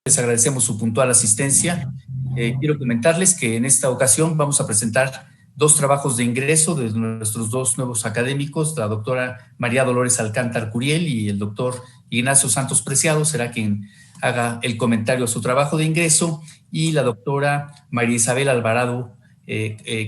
Les agradecemos su puntual asistencia. Quiero comentarles que en esta ocasión vamos a presentar dos trabajos de ingreso de nuestros dos nuevos académicos, la doctora María Dolores Alcántar Curiel y el doctor Ignacio Santos Preciado será quien haga el comentario a su trabajo de ingreso, y la doctora María Isabel Alvarado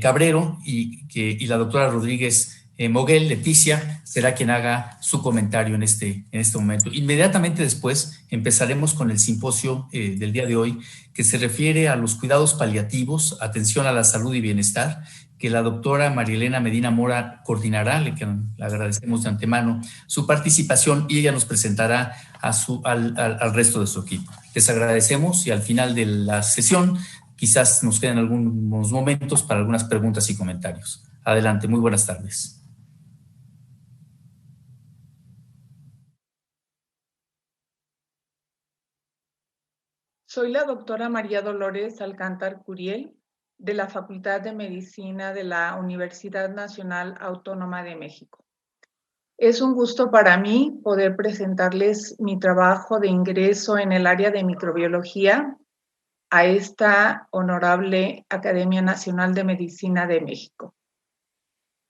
Cabrero y la doctora Rodríguez Moguel Leticia será quien haga su comentario en este momento. Inmediatamente después empezaremos con el simposio del día de hoy, que se refiere a los cuidados paliativos, atención a la salud y bienestar, que la doctora María Elena Medina Mora coordinará. Le agradecemos de antemano su participación y ella nos presentará al resto de su equipo. Les agradecemos y al final de la sesión quizás nos queden algunos momentos para algunas preguntas y comentarios. Adelante, muy buenas tardes. Soy la doctora María Dolores Alcántar Curiel, de la Facultad de Medicina de la Universidad Nacional Autónoma de México. Es un gusto para mí poder presentarles mi trabajo de ingreso en el área de microbiología a esta honorable Academia Nacional de Medicina de México.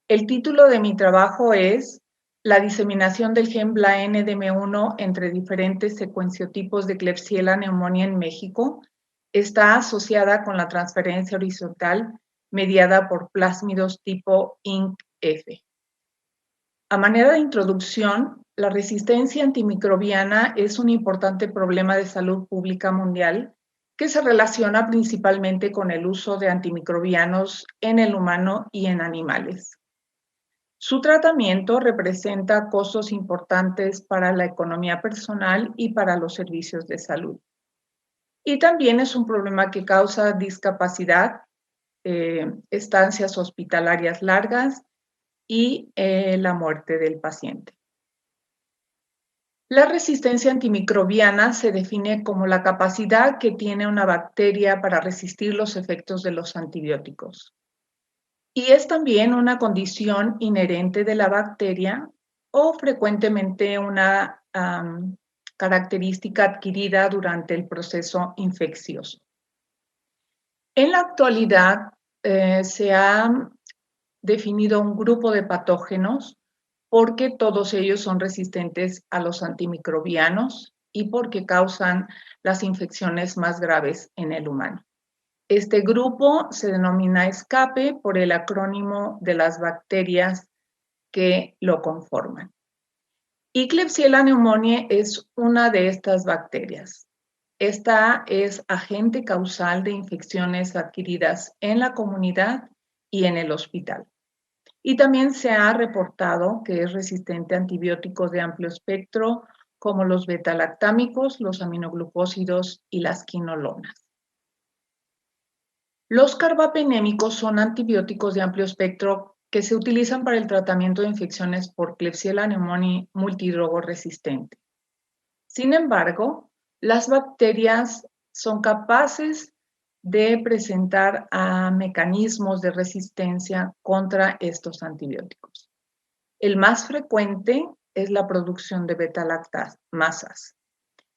El título de mi trabajo es La diseminación del gen BLA-NDM1 entre diferentes secuenciotipos de Klebsiella pneumoniae en México está asociada con la transferencia horizontal mediada por plásmidos tipo INC-F. A manera de introducción, la resistencia antimicrobiana es un importante problema de salud pública mundial que se relaciona principalmente con el uso de antimicrobianos en el humano y en animales. Su tratamiento representa costos importantes para la economía personal y para los servicios de salud. Y también es un problema que causa discapacidad, estancias hospitalarias largas y la muerte del paciente. La resistencia antimicrobiana se define como la capacidad que tiene una bacteria para resistir los efectos de los antibióticos. Y es también una condición inherente de la bacteria o frecuentemente una característica adquirida durante el proceso infeccioso. En la actualidad se ha definido un grupo de patógenos porque todos ellos son resistentes a los antimicrobianos y porque causan las infecciones más graves en el humano. Este grupo se denomina escape por el acrónimo de las bacterias que lo conforman. Y Klebsiella pneumoniae es una de estas bacterias. Esta es agente causal de infecciones adquiridas en la comunidad y en el hospital. Y también se ha reportado que es resistente a antibióticos de amplio espectro como los beta-lactámicos, los aminoglucósidos y las quinolonas. Los carbapenémicos son antibióticos de amplio espectro que se utilizan para el tratamiento de infecciones por Klebsiella pneumoniae multidrogo resistente. Sin embargo, las bacterias son capaces de presentar mecanismos de resistencia contra estos antibióticos. El más frecuente es la producción de beta-lactamasas.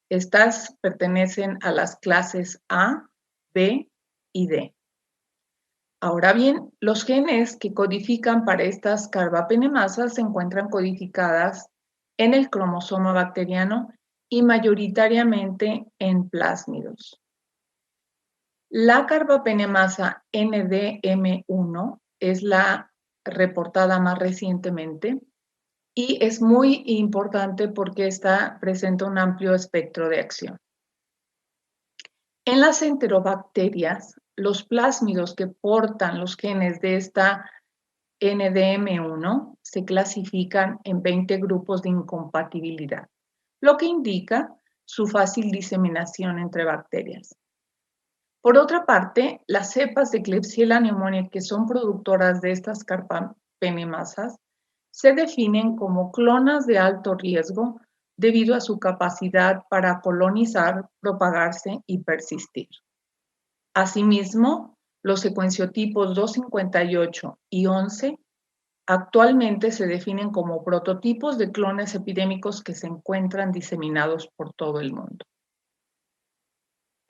Estas pertenecen a las clases A, B y D. Ahora bien, los genes que codifican para estas carbapenemasas se encuentran codificadas en el cromosoma bacteriano y mayoritariamente en plásmidos. La carbapenemasa NDM1 es la reportada más recientemente y es muy importante porque esta presenta un amplio espectro de acción. En las enterobacterias, los plásmidos que portan los genes de esta NDM1 se clasifican en 20 grupos de incompatibilidad, lo que indica su fácil diseminación entre bacterias. Por otra parte, las cepas de Klebsiella pneumoniae que son productoras de estas carbapenemasas se definen como clonas de alto riesgo debido a su capacidad para colonizar, propagarse y persistir. Asimismo, los secuenciotipos 258 y 11 actualmente se definen como prototipos de clones epidémicos que se encuentran diseminados por todo el mundo.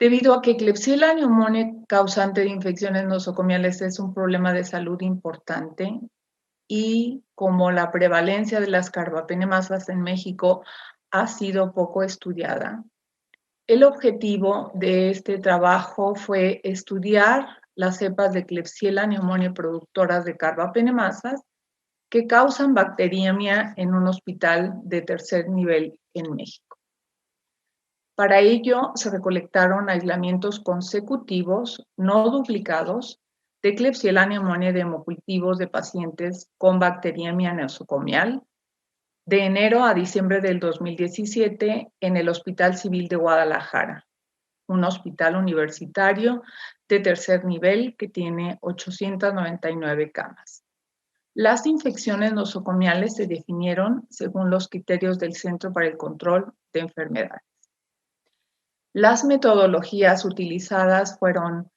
Debido a que Klebsiella pneumoniae, causante de infecciones nosocomiales, es un problema de salud importante, y como la prevalencia de las carbapenemasas en México ha sido poco estudiada, el objetivo de este trabajo fue estudiar las cepas de Klebsiella pneumoniae productoras de carbapenemasas que causan bacteriemia en un hospital de tercer nivel en México. Para ello se recolectaron aislamientos consecutivos, no duplicados, de Klebsiella pneumoniae de hemocultivos de pacientes con bacteriemia nosocomial de enero a diciembre del 2017 en el Hospital Civil de Guadalajara, un hospital universitario de tercer nivel que tiene 899 camas. Las infecciones nosocomiales se definieron según los criterios del Centro para el Control de Enfermedades. Las metodologías utilizadas fueron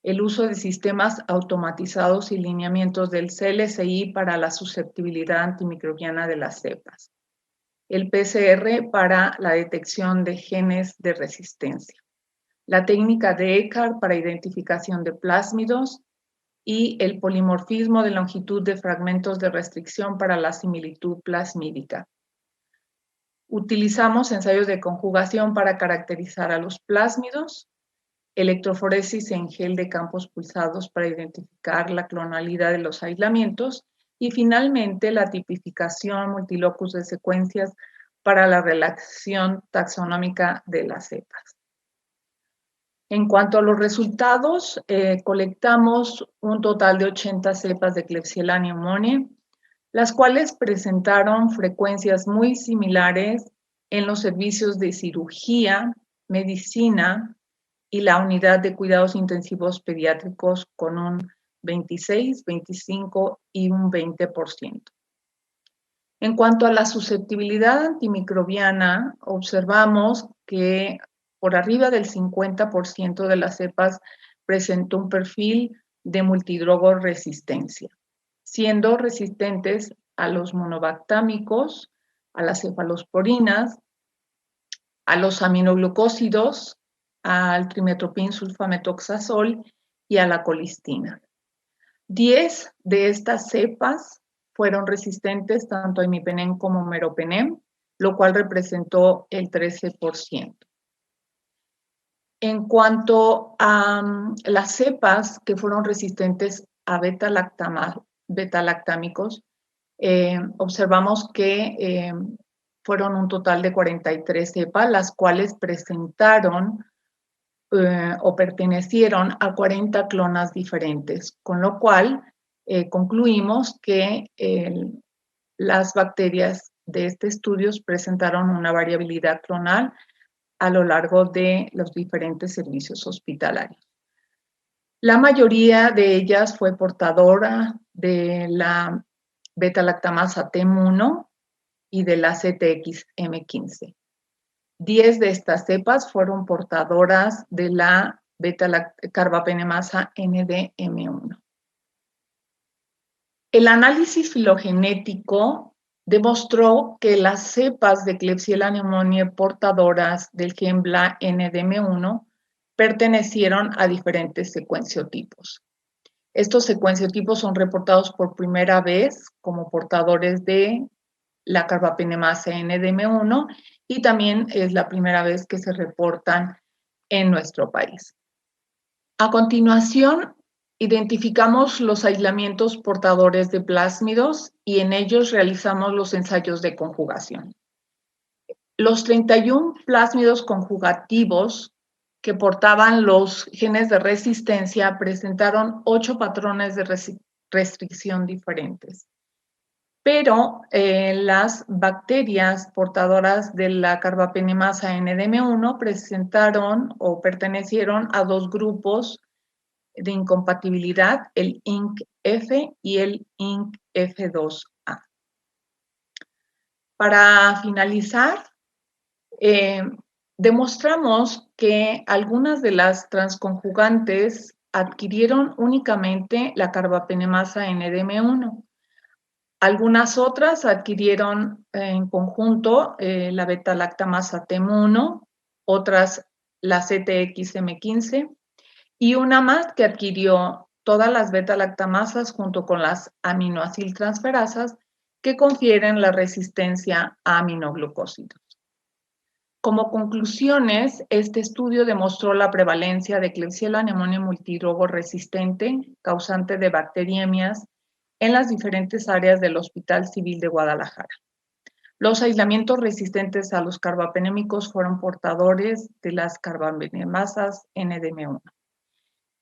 el uso de sistemas automatizados y lineamientos del CLSI para la susceptibilidad antimicrobiana de las cepas, el PCR para la detección de genes de resistencia, la técnica de Eckart para identificación de plásmidos y el polimorfismo de longitud de fragmentos de restricción para la similitud plasmídica. Utilizamos ensayos de conjugación para caracterizar a los plásmidos, electroforesis en gel de campos pulsados para identificar la clonalidad de los aislamientos y finalmente la tipificación multilocus de secuencias para la relación taxonómica de las cepas. En cuanto a los resultados, colectamos un total de 80 cepas de Klebsiella pneumoniae, las cuales presentaron frecuencias muy similares en los servicios de cirugía, medicina y la unidad de cuidados intensivos pediátricos con un 26, 25 y un 20%. En cuanto a la susceptibilidad antimicrobiana, observamos que por arriba del 50% de las cepas presentó un perfil de multidrogo resistencia, siendo resistentes a los monobactámicos, a las cefalosporinas, a los aminoglucósidos, al trimethoprim sulfametoxazol y a la colistina. 10 de estas cepas fueron resistentes tanto a imipenem como meropenem, lo cual representó el 13%. En cuanto a las cepas que fueron resistentes a beta-lactámicos, observamos que fueron un total de 43 cepas, las cuales presentaron o pertenecieron a 40 clonas diferentes, con lo cual concluimos que las bacterias de este estudio presentaron una variabilidad clonal a lo largo de los diferentes servicios hospitalarios. La mayoría de ellas fue portadora de la beta-lactamasa TEM1 y de la CTX-M15. 10 de estas cepas fueron portadoras de la beta-carbapenemasa NDM1. El análisis filogenético demostró que las cepas de Klebsiella pneumoniae portadoras del gen BLA NDM1 pertenecieron a diferentes secuenciotipos. Estos secuenciotipos son reportados por primera vez como portadores de la carbapenemasa NDM1 y también es la primera vez que se reportan en nuestro país. A continuación, identificamos los aislamientos portadores de plásmidos y en ellos realizamos los ensayos de conjugación. Los 31 plásmidos conjugativos que portaban los genes de resistencia presentaron 8 patrones de restricción diferentes. Pero las bacterias portadoras de la carbapenemasa NDM1 presentaron o pertenecieron a 2 grupos de incompatibilidad, el INC-F y el INC-F2A. Para finalizar, demostramos que algunas de las transconjugantes adquirieron únicamente la carbapenemasa NDM1. Algunas otras adquirieron en conjunto la beta-lactamasa TEM1, otras la CTX-M15, y una más que adquirió todas las beta-lactamasas junto con las aminoaciltransferasas que confieren la resistencia a aminoglucósidos. Como conclusiones, este estudio demostró la prevalencia de Klebsiella pneumoniae multidrogo resistente, causante de bacteriemias, en las diferentes áreas del Hospital Civil de Guadalajara. Los aislamientos resistentes a los carbapenémicos fueron portadores de las carbapenemasas NDM1.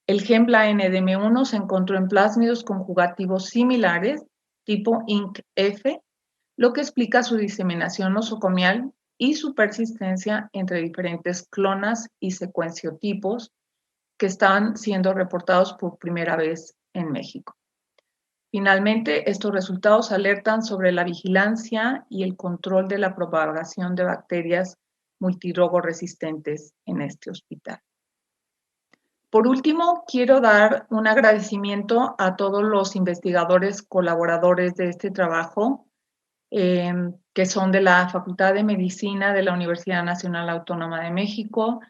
El gen NDM1 se encontró en plásmidos conjugativos similares, tipo INC-F, lo que explica su diseminación nosocomial y su persistencia entre diferentes clonas y secuenciotipos que están siendo reportados por primera vez en México. Finalmente, estos resultados alertan sobre la vigilancia y el control de la propagación de bacterias multidrogo resistentes en este hospital. Por último, quiero dar un agradecimiento a todos los investigadores colaboradores de este trabajo, que son de la Facultad de Medicina de la Universidad Nacional Autónoma de México,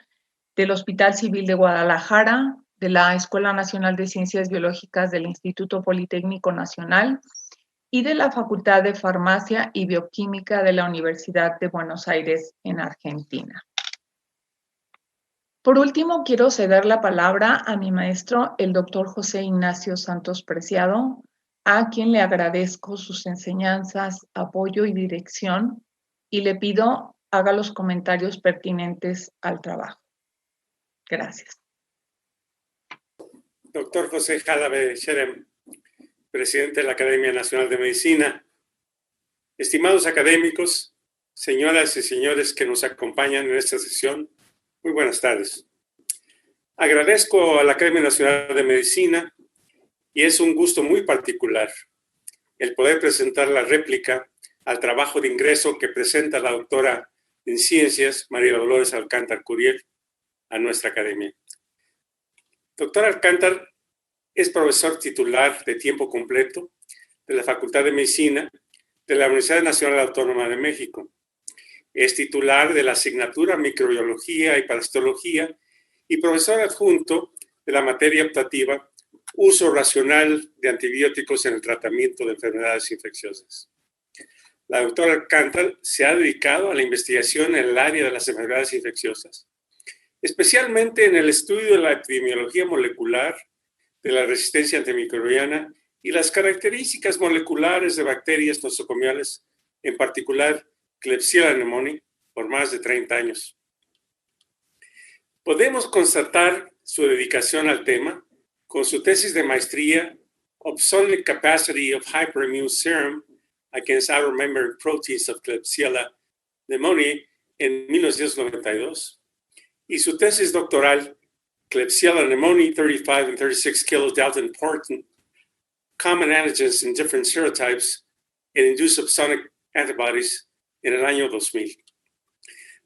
del Hospital Civil de Guadalajara, de la Escuela Nacional de Ciencias Biológicas del Instituto Politécnico Nacional y de la Facultad de Farmacia y Bioquímica de la Universidad de Buenos Aires en Argentina. Por último, quiero ceder la palabra a mi maestro, el doctor José Ignacio Santos Preciado, a quien le agradezco sus enseñanzas, apoyo y dirección, y le pido haga los comentarios pertinentes al trabajo. Gracias. Doctor José Jalabe Sherem, presidente de la Academia Nacional de Medicina, estimados académicos, señoras y señores que nos acompañan en esta sesión, muy buenas tardes. Agradezco a la Academia Nacional de Medicina y es un gusto muy particular el poder presentar la réplica al trabajo de ingreso que presenta la doctora en Ciencias, María Dolores Alcántar Curiel, a nuestra academia. Doctor Alcántar es profesor titular de tiempo completo de la Facultad de Medicina de la Universidad Nacional Autónoma de México. Es titular de la asignatura Microbiología y Parasitología y profesor adjunto de la materia optativa Uso racional de antibióticos en el tratamiento de enfermedades infecciosas. La doctora Alcántar se ha dedicado a la investigación en el área de las enfermedades infecciosas, especialmente en el estudio de la epidemiología molecular, de la resistencia antimicrobiana y las características moleculares de bacterias nosocomiales, en particular Klebsiella pneumoniae, por más de 30 años. Podemos constatar su dedicación al tema con su tesis de maestría Opsonic Capacity of Hyperimmune Serum Against Outer Membrane Proteins of Klebsiella pneumoniae en 1992 y su tesis doctoral Klebsiella pneumoniae 35 and 36 kilodalton important common antigens in different serotypes and induced opsonic antibodies en el año 2000.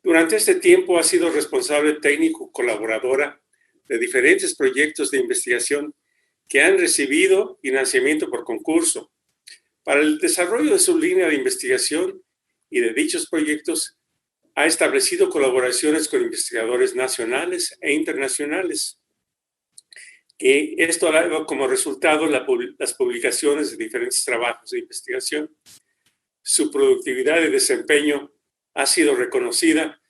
Durante este tiempo ha sido responsable técnico colaboradora de diferentes proyectos de investigación que han recibido financiamiento por concurso. Para el desarrollo de su línea de investigación y de dichos proyectos, ha establecido colaboraciones con investigadores nacionales e internacionales. Que esto ha dado como resultado las publicaciones de diferentes trabajos de investigación. Su productividad y desempeño ha sido reconocida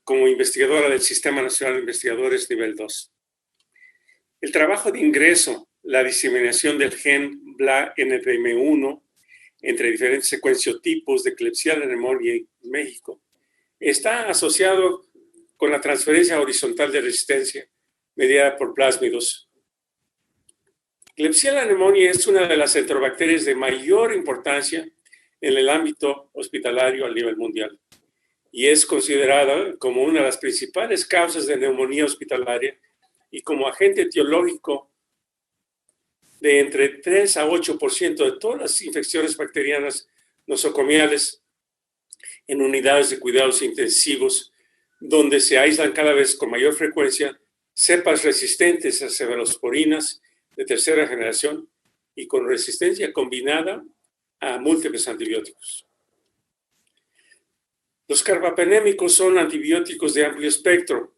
como investigadora del Sistema Nacional de Investigadores Nivel 2. El trabajo de ingreso, la diseminación del gen BLA-NDM1 entre diferentes secuenciotipos de Klebsiella pneumoniae en México, está asociado con la transferencia horizontal de resistencia mediada por plásmidos. Klebsiella pneumoniae es una de las enterobacterias de mayor importancia en el ámbito hospitalario a nivel mundial y es considerada como una de las principales causas de neumonía hospitalaria y como agente etiológico de entre 3 a 8% de todas las infecciones bacterianas nosocomiales en unidades de cuidados intensivos, donde se aíslan cada vez con mayor frecuencia cepas resistentes a cephalosporinas de tercera generación y con resistencia combinada a múltiples antibióticos. Los carbapenémicos son antibióticos de amplio espectro,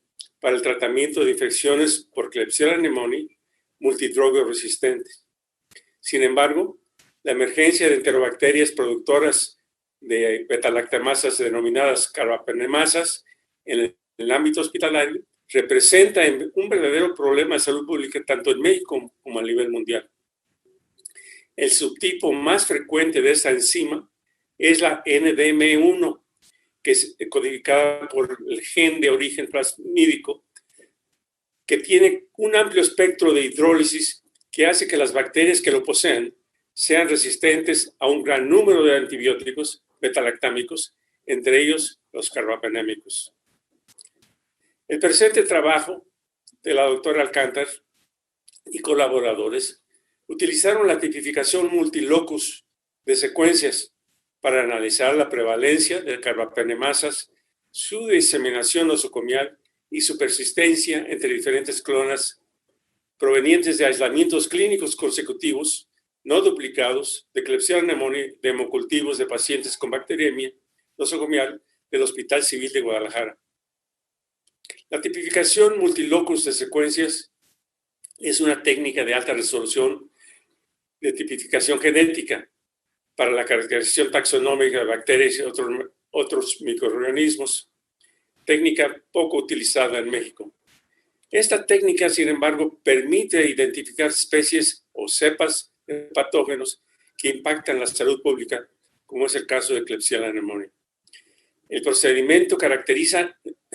para el tratamiento de infecciones por Klebsiella pneumoniae multidroga resistentes. Sin embargo, la emergencia de enterobacterias productoras de beta-lactamasas denominadas carbapenemasas en el ámbito hospitalario representa un verdadero problema de salud pública tanto en México como a nivel mundial. El subtipo más frecuente de esta enzima es la NDM1, que es codificada por el gen de origen plasmídico, que tiene un amplio espectro de hidrólisis que hace que las bacterias que lo poseen sean resistentes a un gran número de antibióticos beta-lactámicos, entre ellos los carbapenémicos. El presente trabajo de la doctora Alcántar y colaboradores utilizaron la tipificación multilocus de secuencias para analizar la prevalencia de carbapenemasas, su diseminación nosocomial y su persistencia entre diferentes clonas provenientes de aislamientos clínicos consecutivos, no duplicados, de Klebsiella pneumoniae de hemocultivos de pacientes con bacteriemia nosocomial del Hospital Civil de Guadalajara. La tipificación multilocus de secuencias es una técnica de alta resolución de tipificación genética para la caracterización taxonómica de bacterias y otros microorganismos, técnica poco utilizada en México. Esta técnica, sin embargo, permite identificar especies o cepas de patógenos que impactan la salud pública, como es el caso de Klebsiella pneumoniae. El procedimiento caracteriza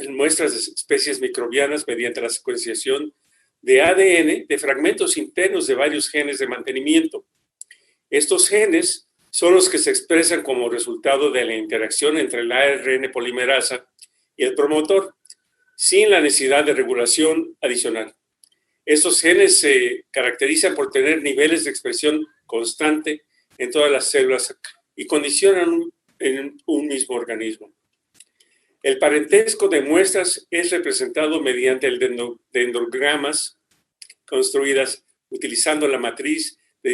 muestras de especies microbianas mediante la secuenciación de ADN de fragmentos internos de varios genes de mantenimiento. Estos genes son los que se expresan como resultado de la interacción entre el ARN polimerasa y el promotor, sin la necesidad de regulación adicional. Estos genes se caracterizan por tener niveles de expresión constante en todas las células y condicionan en un mismo organismo. El parentesco de muestras es representado mediante el dendrogramas construidas utilizando la matriz de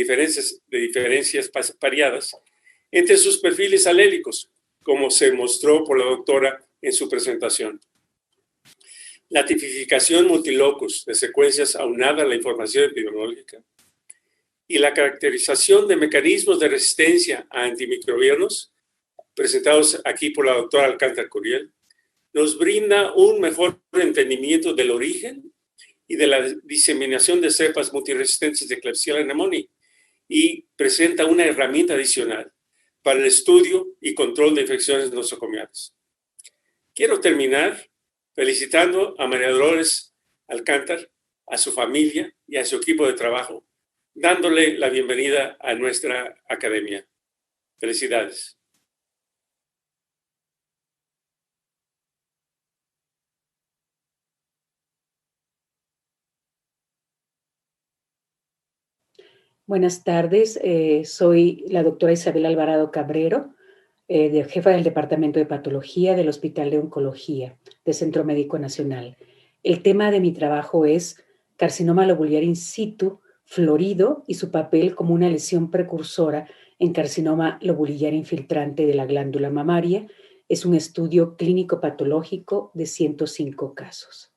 diferencias pareadas entre sus perfiles alélicos, como se mostró por la doctora en su presentación. La tipificación multilocus de secuencias aunada a la información epidemiológica y la caracterización de mecanismos de resistencia a antimicrobianos, presentados aquí por la doctora Alcántar Curiel, nos brinda un mejor entendimiento del origen y de la diseminación de cepas multiresistentes de Klebsiella pneumoniae y presenta una herramienta adicional para el estudio y control de infecciones nosocomiales. Quiero terminar felicitando a María Dolores Alcántar, a su familia y a su equipo de trabajo, dándole la bienvenida a nuestra academia. Felicidades. Buenas tardes, soy la doctora Isabel Alvarado Cabrero, jefa del Departamento de Patología del Hospital de Oncología del Centro Médico Nacional. El tema de mi trabajo es carcinoma lobular in situ florido y su papel como una lesión precursora en carcinoma lobular infiltrante de la glándula mamaria. Es un estudio clínico patológico de 105 casos.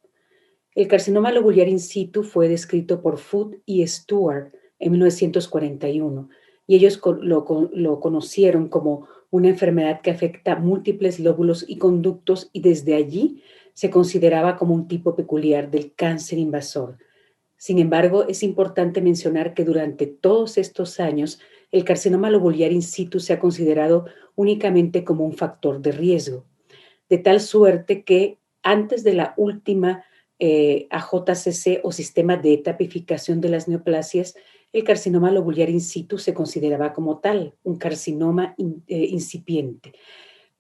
El carcinoma lobular in situ fue descrito por Foot y Stewart en 1941, y ellos lo conocieron como una enfermedad que afecta múltiples lóbulos y conductos, y desde allí se consideraba como un tipo peculiar del cáncer invasor. Sin embargo, es importante mencionar que durante todos estos años, el carcinoma lobular in situ se ha considerado únicamente como un factor de riesgo, de tal suerte que antes de la última AJCC o sistema de etapificación de las neoplasias, el carcinoma lobular in situ se consideraba como tal, un carcinoma incipiente.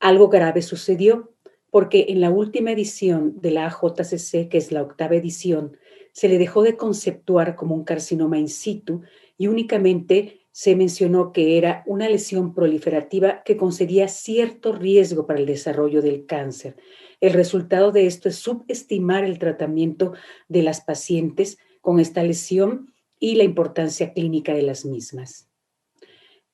Algo grave sucedió porque en la última edición de la AJCC, que es la 8ª edición, se le dejó de conceptuar como un carcinoma in situ y únicamente se mencionó que era una lesión proliferativa que concedía cierto riesgo para el desarrollo del cáncer. El resultado de esto es subestimar el tratamiento de las pacientes con esta lesión y la importancia clínica de las mismas.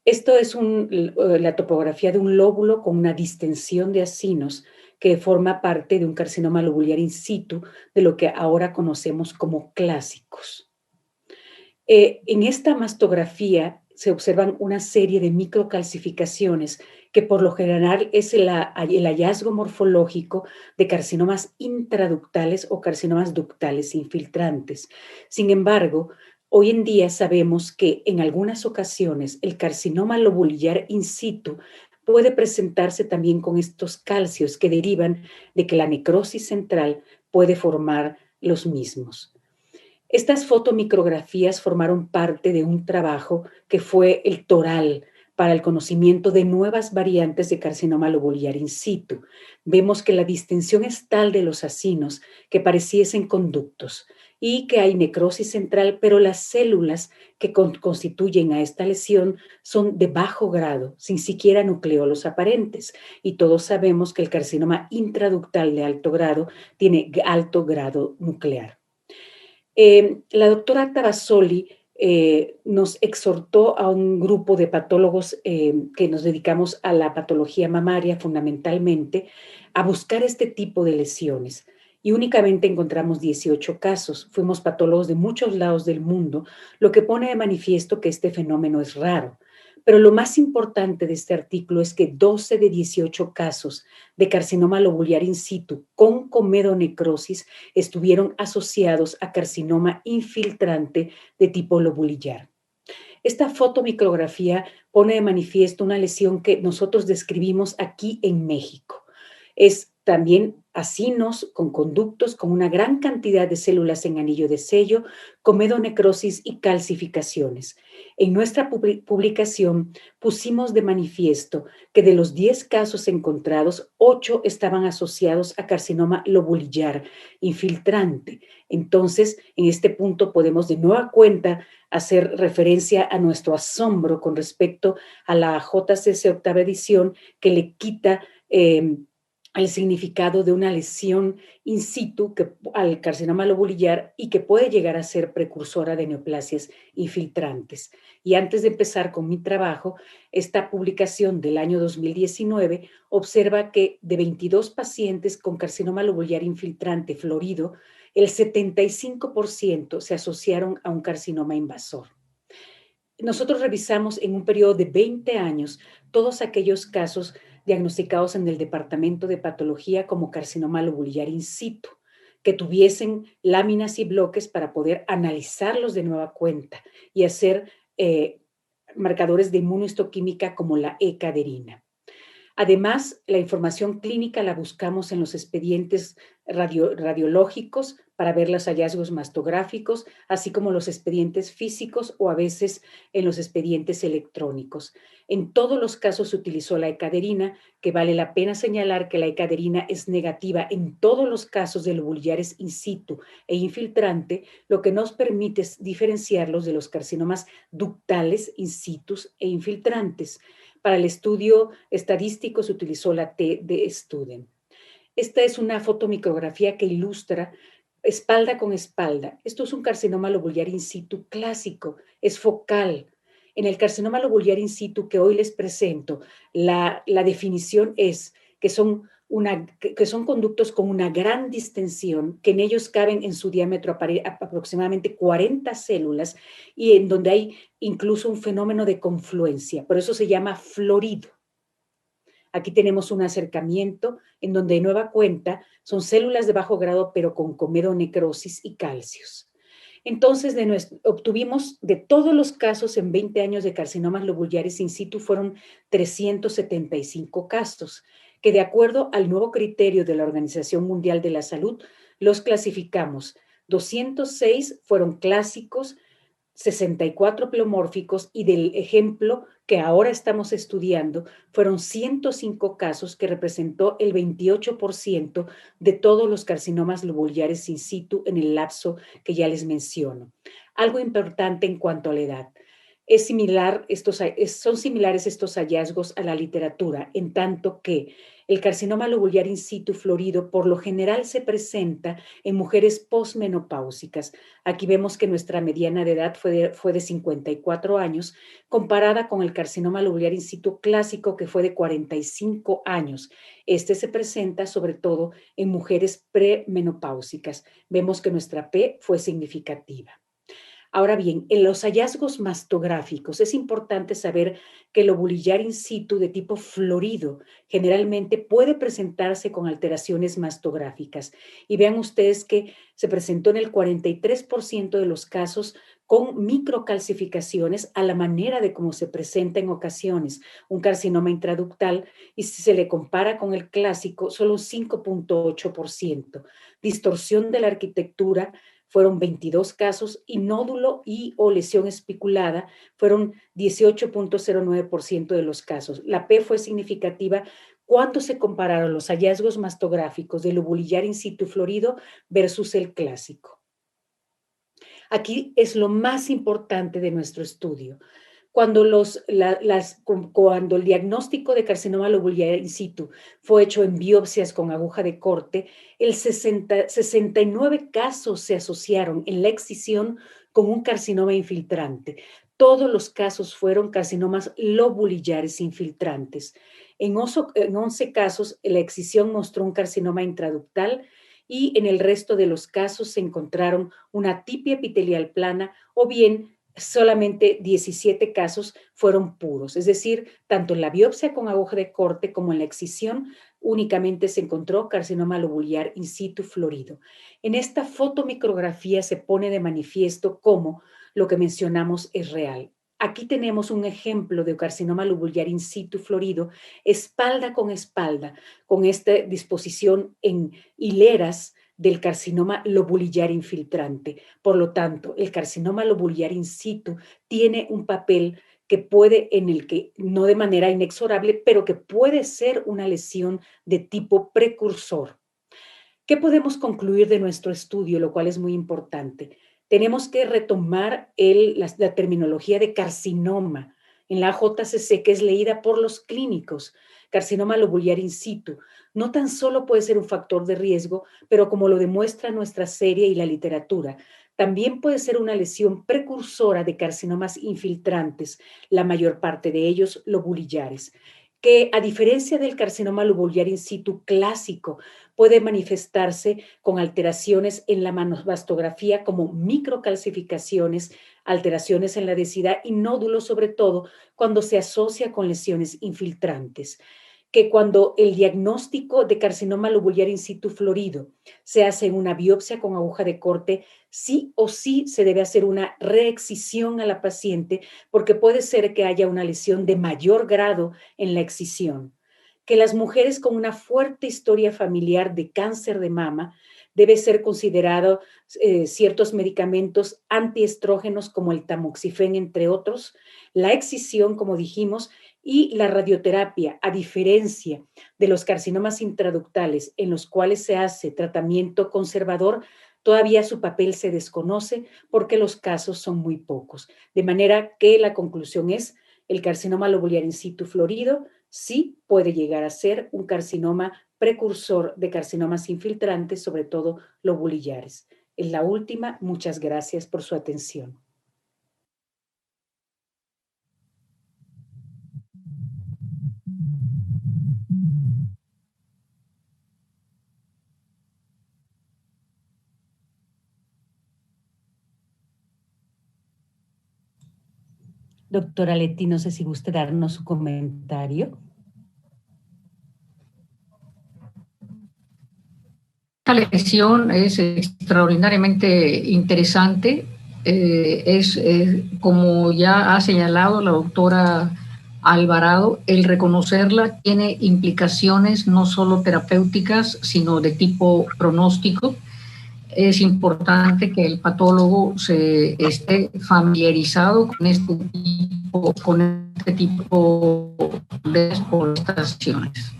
Esto es la topografía de un lóbulo con una distensión de acinos que forma parte de un carcinoma lobular in situ, de lo que ahora conocemos como clásicos. En esta mastografía se observan una serie de microcalcificaciones que por lo general es el hallazgo morfológico de carcinomas intraductales o carcinomas ductales infiltrantes. Sin embargo, hoy en día sabemos que en algunas ocasiones el carcinoma lobular in situ puede presentarse también con estos calcios que derivan de que la necrosis central puede formar los mismos. Estas fotomicrografías formaron parte de un trabajo que fue el TORAL para el conocimiento de nuevas variantes de carcinoma lobular in situ. Vemos que la distensión es tal de los acinos que pareciesen conductos y que hay necrosis central, pero las células que constituyen a esta lesión son de bajo grado, sin siquiera nucleolos aparentes. Y todos sabemos que el carcinoma intraductal de alto grado tiene alto grado nuclear. La doctora Tavasoli nos exhortó a un grupo de patólogos que nos dedicamos a la patología mamaria fundamentalmente, a buscar este tipo de lesiones. Y únicamente encontramos 18 casos. Fuimos patólogos de muchos lados del mundo, lo que pone de manifiesto que este fenómeno es raro. Pero lo más importante de este artículo es que 12 de 18 casos de carcinoma lobular in situ con comedonecrosis estuvieron asociados a carcinoma infiltrante de tipo lobular. Esta fotomicrografía pone de manifiesto una lesión que nosotros describimos aquí en México. Es también acinos con conductos con una gran cantidad de células en anillo de sello, comedonecrosis y calcificaciones. En nuestra publicación pusimos de manifiesto que de los 10 casos encontrados, 8 estaban asociados a carcinoma lobular infiltrante. Entonces, en este punto podemos de nueva cuenta hacer referencia a nuestro asombro con respecto a la JCC octava edición que le quita el significado de una lesión in situ al carcinoma lobular y que puede llegar a ser precursora de neoplasias infiltrantes. Y antes de empezar con mi trabajo, esta publicación del año 2019 observa que de 22 pacientes con carcinoma lobular infiltrante florido, el 75% se asociaron a un carcinoma invasor. Nosotros revisamos en un periodo de 20 años todos aquellos casos diagnosticados en el departamento de patología como carcinoma lobular in situ, que tuviesen láminas y bloques para poder analizarlos de nueva cuenta y hacer marcadores de inmunohistoquímica como la E-caderina. Además, la información clínica la buscamos en los expedientes radiológicos para ver los hallazgos mastográficos, así como los expedientes físicos o a veces en los expedientes electrónicos. En todos los casos se utilizó la E-caderina, que vale la pena señalar que la E-caderina es negativa en todos los casos de lobulares in situ e infiltrante, lo que nos permite diferenciarlos de los carcinomas ductales in situ e infiltrantes. Para el estudio estadístico se utilizó la T-de-Student. Esta es una fotomicrografía que ilustra espalda con espalda. Esto es un carcinoma lobular in situ clásico, es focal. En el carcinoma lobular in situ que hoy les presento, la definición es que son conductos con una gran distensión, que en ellos caben en su diámetro aproximadamente 40 células y en donde hay incluso un fenómeno de confluencia. Por eso se llama florido. Aquí tenemos un acercamiento en donde de nueva cuenta son células de bajo grado pero con comedonecrosis y calcios. Entonces, obtuvimos de todos los casos en 20 años de carcinomas lobulares in situ fueron 375 casos, que de acuerdo al nuevo criterio de la Organización Mundial de la Salud, los clasificamos. 206 fueron clásicos, 64 pleomórficos y del ejemplo que ahora estamos estudiando fueron 105 casos que representó el 28% de todos los carcinomas lobulares in situ en el lapso que ya les menciono. Algo importante en cuanto a la edad. Son similares estos hallazgos a la literatura, en tanto que El carcinoma lobular in situ florido por lo general se presenta en mujeres posmenopáusicas. Aquí vemos que nuestra mediana de edad fue de 54 años, comparada con el carcinoma lobular in situ clásico, que fue de 45 años. Este se presenta sobre todo en mujeres premenopáusicas. Vemos que nuestra P fue significativa. Ahora bien, en los hallazgos mastográficos es importante saber que el lobulillar in situ de tipo florido generalmente puede presentarse con alteraciones mastográficas. Y vean ustedes que se presentó en el 43% de los casos con microcalcificaciones a la manera de cómo se presenta en ocasiones un carcinoma intraductal, y si se le compara con el clásico, solo un 5.8%. Distorsión de la arquitectura fueron 22 casos, y nódulo y o lesión espiculada fueron 18.09% de los casos. La P fue significativa cuando se compararon los hallazgos mastográficos del lobulillar in situ florido versus el clásico. Aquí es lo más importante de nuestro estudio. Cuando el diagnóstico de carcinoma lobular in situ fue hecho en biopsias con aguja de corte, 69 casos se asociaron en la excisión con un carcinoma infiltrante. Todos los casos fueron carcinomas lobulillares infiltrantes. En 11 casos, la excisión mostró un carcinoma intraductal, y en el resto de los casos se encontraron una atipia epitelial plana, o bien solamente 17 casos fueron puros. Es decir, tanto en la biopsia con aguja de corte como en la excisión únicamente se encontró carcinoma lobular in situ florido. En esta fotomicrografía se pone de manifiesto cómo lo que mencionamos es real. Aquí tenemos un ejemplo de carcinoma lobular in situ florido, espalda, con esta disposición en hileras del carcinoma lobulillar infiltrante. Por lo tanto, el carcinoma lobulillar in situ tiene un papel en el que no de manera inexorable, pero que puede ser una lesión de tipo precursor. ¿Qué podemos concluir de nuestro estudio? Lo cual es muy importante. Tenemos que retomar la terminología de carcinoma en la JCC, que es leída por los clínicos. Carcinoma lobular in situ no tan solo puede ser un factor de riesgo, pero como lo demuestra nuestra serie y la literatura, también puede ser una lesión precursora de carcinomas infiltrantes, la mayor parte de ellos lobulillares, que a diferencia del carcinoma lobular in situ clásico, puede manifestarse con alteraciones en la mastografía como microcalcificaciones, alteraciones en la densidad y nódulos, sobre todo cuando se asocia con lesiones infiltrantes. Que cuando el diagnóstico de carcinoma lobular in situ florido se hace en una biopsia con aguja de corte, sí o sí se debe hacer una reexcisión a la paciente, porque puede ser que haya una lesión de mayor grado en la excisión. Que las mujeres con una fuerte historia familiar de cáncer de mama debe ser considerado ciertos medicamentos antiestrógenos como el tamoxifen, entre otros, la excisión, como dijimos, y la radioterapia, a diferencia de los carcinomas intraductales en los cuales se hace tratamiento conservador, todavía su papel se desconoce porque los casos son muy pocos. De manera que la conclusión es: el carcinoma lobular in situ florido sí puede llegar a ser un carcinoma precursor de carcinomas infiltrantes, sobre todo lobulillares. En la última, muchas gracias por su atención. Doctora Leti, no sé si gusta darnos su comentario. Esta lesión es extraordinariamente interesante. Como ya ha señalado la doctora Alvarado, el reconocerla tiene implicaciones no solo terapéuticas, sino de tipo pronóstico. Es importante que el patólogo se esté familiarizado con este tipo de exploraciones.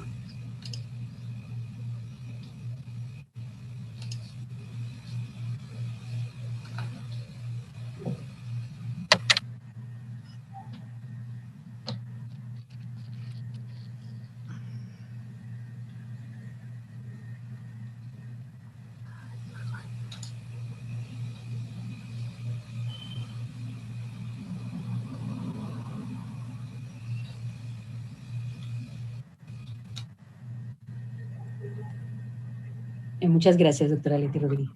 Muchas gracias, doctora Leti Rodríguez.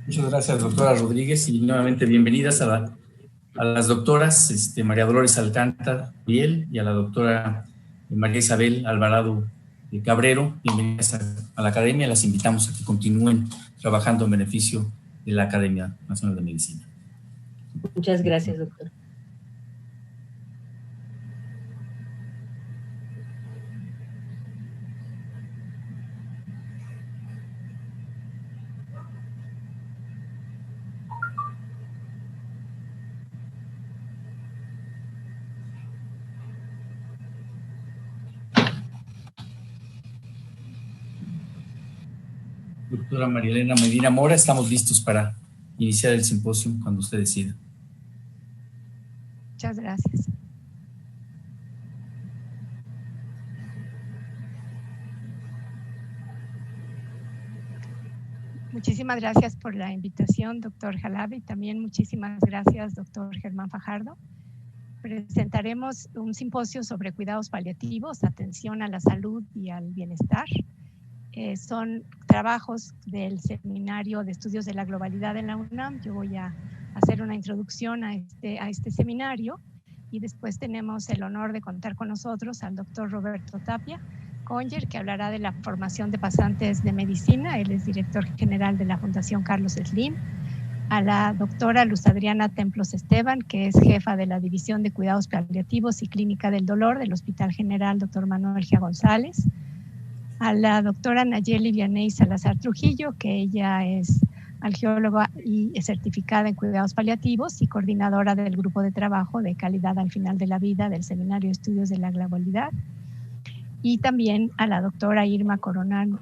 Muchas gracias, doctora Rodríguez, y nuevamente bienvenidas a las doctoras María Dolores Alcántar Curiel y a la doctora María Isabel Alvarado Cabrero. Bienvenidas a la Academia. Las invitamos a que continúen trabajando en beneficio de la Academia Nacional de Medicina. Muchas gracias, doctor. Doctora María Elena Medina Mora, estamos listos para iniciar el simposio cuando usted decida. Muchas gracias. Muchísimas gracias por la invitación, doctor Jalabe, y también muchísimas gracias, doctor Germán Fajardo. Presentaremos un simposio sobre cuidados paliativos, atención a la salud y al bienestar. Son trabajos del Seminario de Estudios de la Globalidad en la UNAM. Yo voy a hacer una introducción a este seminario y después tenemos el honor de contar con nosotros al doctor Roberto Tapia Conger, que hablará de la formación de pasantes de medicina. Él es director general de la Fundación Carlos Slim. A la doctora Luz Adriana Templos Esteban, que es jefa de la División de Cuidados Paliativos y Clínica del Dolor del Hospital General Dr. Manuel Gia González. A la doctora Nayeli Vianey Salazar Trujillo, que ella es algióloga y es certificada en cuidados paliativos y coordinadora del grupo de trabajo de calidad al final de la vida del Seminario de Estudios de la Globalidad. Y también a la doctora Irma Coronado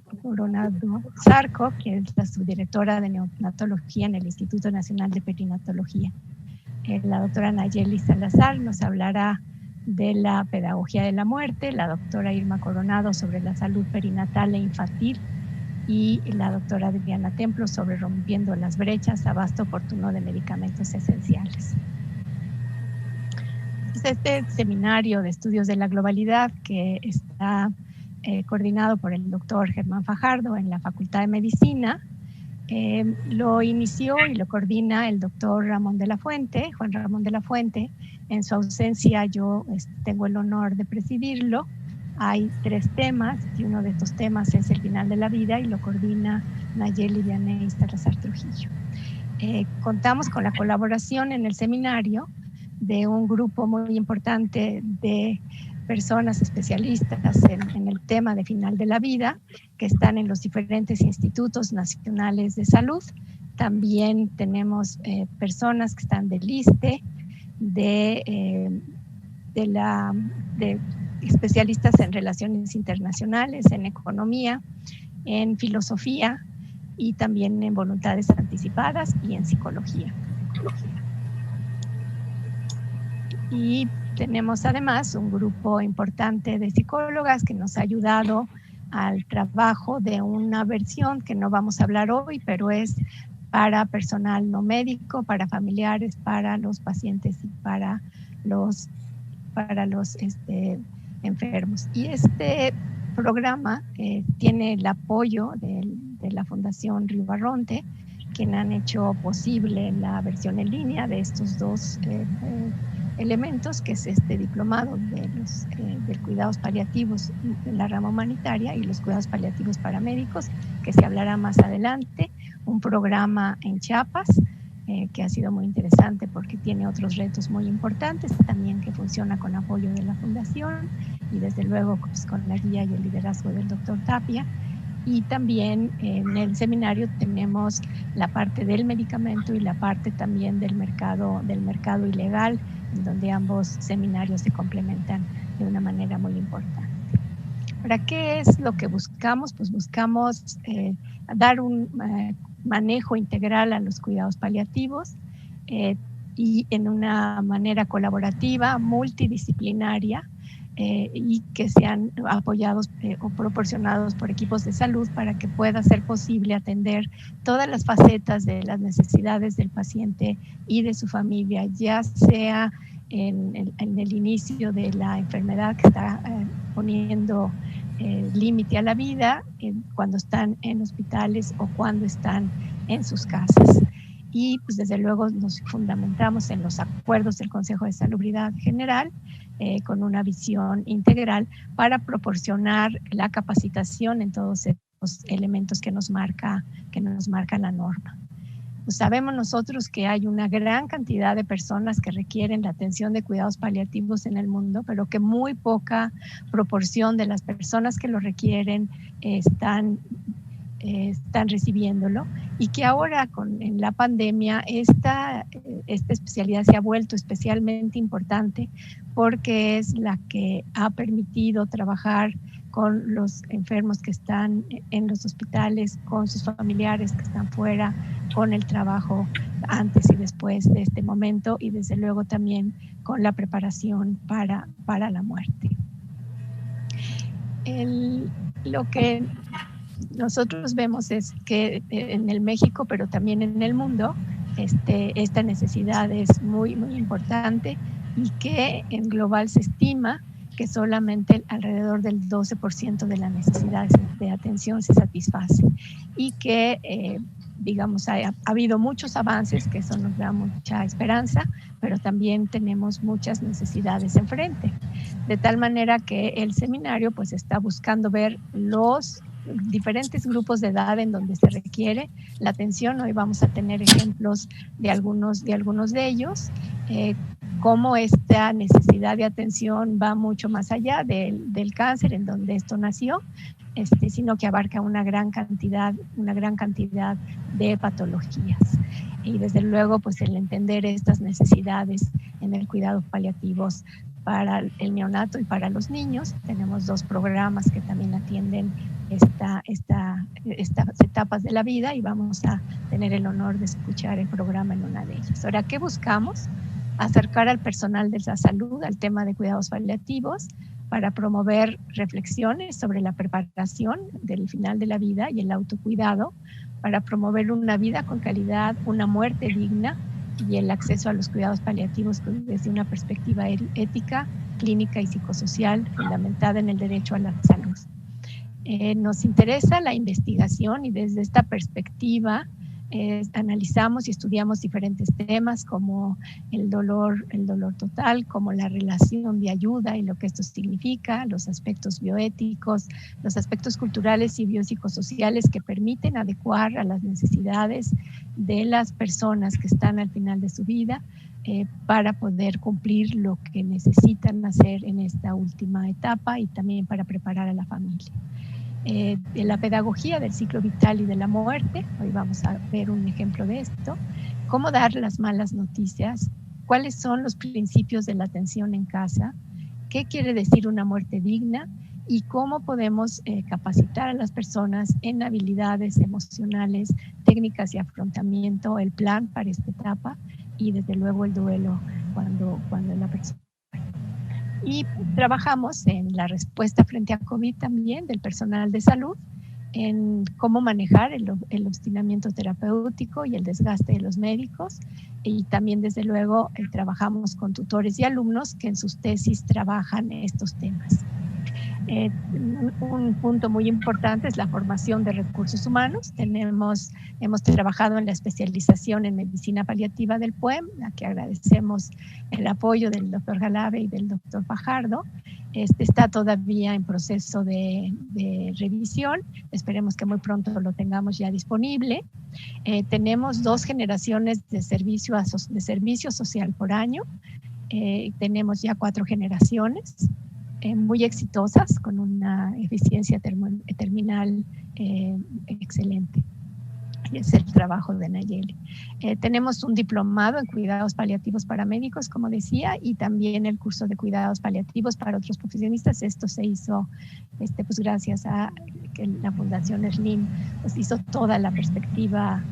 Zarco, que es la subdirectora de neonatología en el Instituto Nacional de Perinatología. La doctora Nayeli Salazar nos hablará de la pedagogía de la muerte, la doctora Irma Coronado sobre la salud perinatal e infantil y la doctora Adriana Templo sobre rompiendo las brechas, abasto oportuno de medicamentos esenciales. Este seminario de estudios de la globalidad, que está coordinado por el doctor Germán Fajardo en la Facultad de Medicina, lo inició y lo coordina el doctor Ramón de la Fuente, Juan Ramón de la Fuente. En su ausencia yo tengo el honor de presidirlo. Hay 3 temas y uno de estos temas es el final de la vida y lo coordina Nayeli Vianey Salazar Trujillo. Contamos con la colaboración en el seminario de un grupo muy importante de personas especialistas en el tema de final de la vida, que están en los diferentes institutos nacionales de salud. También tenemos personas que están del ISSSTE, de especialistas en relaciones internacionales, en economía, en filosofía y también en voluntades anticipadas y en psicología. Y tenemos además un grupo importante de psicólogas que nos ha ayudado al trabajo de una versión que no vamos a hablar hoy, pero es para personal no médico, para familiares, para los pacientes y para los enfermos. Y este programa tiene el apoyo de la Fundación Río Barronte, quien han hecho posible la versión en línea de estos 2 elementos, que es este diplomado de cuidados paliativos en la rama humanitaria y los cuidados paliativos paramédicos, que se hablará más adelante, un programa en Chiapas, que ha sido muy interesante porque tiene otros retos muy importantes, también que funciona con apoyo de la Fundación y desde luego pues, con la guía y el liderazgo del doctor Tapia. Y también en el seminario tenemos la parte del medicamento y la parte también del mercado ilegal, en donde ambos seminarios se complementan de una manera muy importante. ¿Para qué es lo que buscamos? Pues buscamos dar un manejo integral a los cuidados paliativos y en una manera colaborativa, multidisciplinaria, y que sean apoyados o proporcionados por equipos de salud para que pueda ser posible atender todas las facetas de las necesidades del paciente y de su familia, ya sea en el inicio de la enfermedad que está poniendo límite a la vida cuando están en hospitales o cuando están en sus casas. Y pues desde luego nos fundamentamos en los acuerdos del Consejo de Salubridad General con una visión integral para proporcionar la capacitación en todos estos elementos que nos marca la norma. Pues sabemos nosotros que hay una gran cantidad de personas que requieren la atención de cuidados paliativos en el mundo, pero que muy poca proporción de las personas que lo requieren están recibiéndolo, y que ahora en la pandemia esta especialidad se ha vuelto especialmente importante porque es la que ha permitido trabajar con los enfermos que están en los hospitales, con sus familiares que están fuera, con el trabajo antes y después de este momento, y desde luego también con la preparación para la muerte. Lo que nosotros vemos es que en el México, pero también en el mundo, esta necesidad es muy, muy importante, y que en global se estima que solamente alrededor del 12% de las necesidades de atención se satisface, y que digamos, ha habido muchos avances, que eso nos da mucha esperanza, pero también tenemos muchas necesidades enfrente. De tal manera que el seminario pues está buscando ver los diferentes grupos de edad en donde se requiere la atención. Hoy vamos a tener ejemplos de algunos de ellos, cómo esta necesidad de atención va mucho más allá del cáncer en donde esto nació, sino que abarca una gran cantidad de patologías. Y desde luego, pues el entender estas necesidades en el cuidado paliativos para el neonato y para los niños. Tenemos 2 programas que también atienden estas etapas de la vida, y vamos a tener el honor de escuchar el programa en una de ellas. Ahora, ¿qué buscamos? Acercar al personal de la salud al tema de cuidados paliativos para promover reflexiones sobre la preparación del final de la vida y el autocuidado, para promover una vida con calidad, una muerte digna y el acceso a los cuidados paliativos desde una perspectiva ética, clínica y psicosocial fundamentada en el derecho a la salud. Nos interesa la investigación, y desde esta perspectiva analizamos y estudiamos diferentes temas como el dolor total, como la relación de ayuda y lo que esto significa, los aspectos bioéticos, los aspectos culturales y biopsicosociales que permiten adecuar a las necesidades de las personas que están al final de su vida para poder cumplir lo que necesitan hacer en esta última etapa, y también para preparar a la familia. De la pedagogía del ciclo vital y de la muerte, hoy vamos a ver un ejemplo de esto, cómo dar las malas noticias, cuáles son los principios de la atención en casa, qué quiere decir una muerte digna, y cómo podemos capacitar a las personas en habilidades emocionales, técnicas y afrontamiento, el plan para esta etapa, y desde luego el duelo cuando la persona. Y trabajamos en la respuesta frente a COVID también del personal de salud, en cómo manejar el obstinamiento terapéutico y el desgaste de los médicos, y también desde luego trabajamos con tutores y alumnos que en sus tesis trabajan estos temas. Un punto muy importante es la formación de recursos humanos. Hemos trabajado en la especialización en medicina paliativa del PUEM, a que agradecemos el apoyo del doctor Jalave y del doctor Fajardo. Está todavía en proceso de revisión. Esperemos que muy pronto lo tengamos ya disponible. Tenemos 2 generaciones de servicio social por año. Tenemos ya 4 generaciones. Muy exitosas, con una eficiencia terminal excelente. Y es el trabajo de Nayeli. Tenemos un diplomado en cuidados paliativos para médicos, como decía, y también el curso de cuidados paliativos para otros profesionistas. Esto se hizo pues gracias a que la Fundación SLIM pues hizo toda la perspectiva,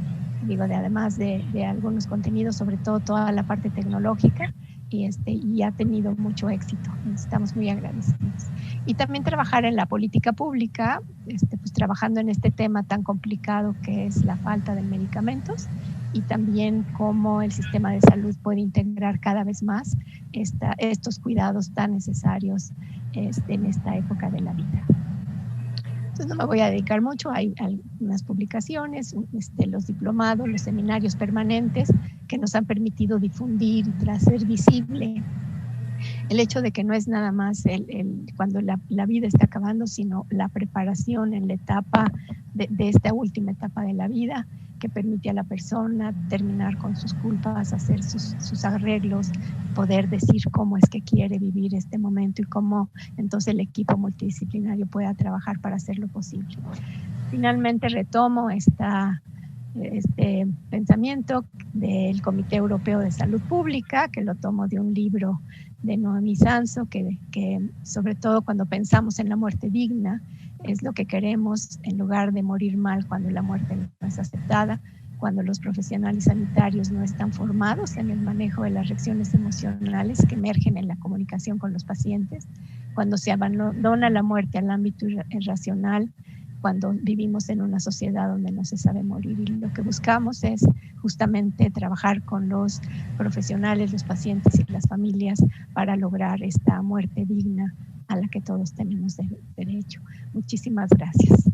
además de algunos contenidos, sobre todo toda la parte tecnológica, y ha tenido mucho éxito. Estamos muy agradecidos. Y también trabajar en la política pública, pues trabajando en este tema tan complicado que es la falta de medicamentos, y también cómo el sistema de salud puede integrar cada vez más estos cuidados tan necesarios en esta época de la vida. Entonces no me voy a dedicar mucho, hay algunas publicaciones, los diplomados, los seminarios permanentes que nos han permitido difundir y hacer visible el hecho de que no es nada más cuando la vida está acabando, sino la preparación en la etapa de esta última etapa de la vida, que permite a la persona terminar con sus culpas, hacer sus arreglos, poder decir cómo es que quiere vivir este momento y cómo entonces el equipo multidisciplinario pueda trabajar para hacerlo posible. Finalmente retomo este pensamiento del Comité Europeo de Salud Pública, que lo tomo de un libro de Noemí Sanso, que sobre todo cuando pensamos en la muerte digna, es lo que queremos en lugar de morir mal cuando la muerte no es aceptada, cuando los profesionales sanitarios no están formados en el manejo de las reacciones emocionales que emergen en la comunicación con los pacientes, cuando se abandona la muerte al ámbito irracional, cuando vivimos en una sociedad donde no se sabe morir. Y lo que buscamos es justamente trabajar con los profesionales, los pacientes y las familias para lograr esta muerte digna a la que todos tenemos derecho. Muchísimas gracias.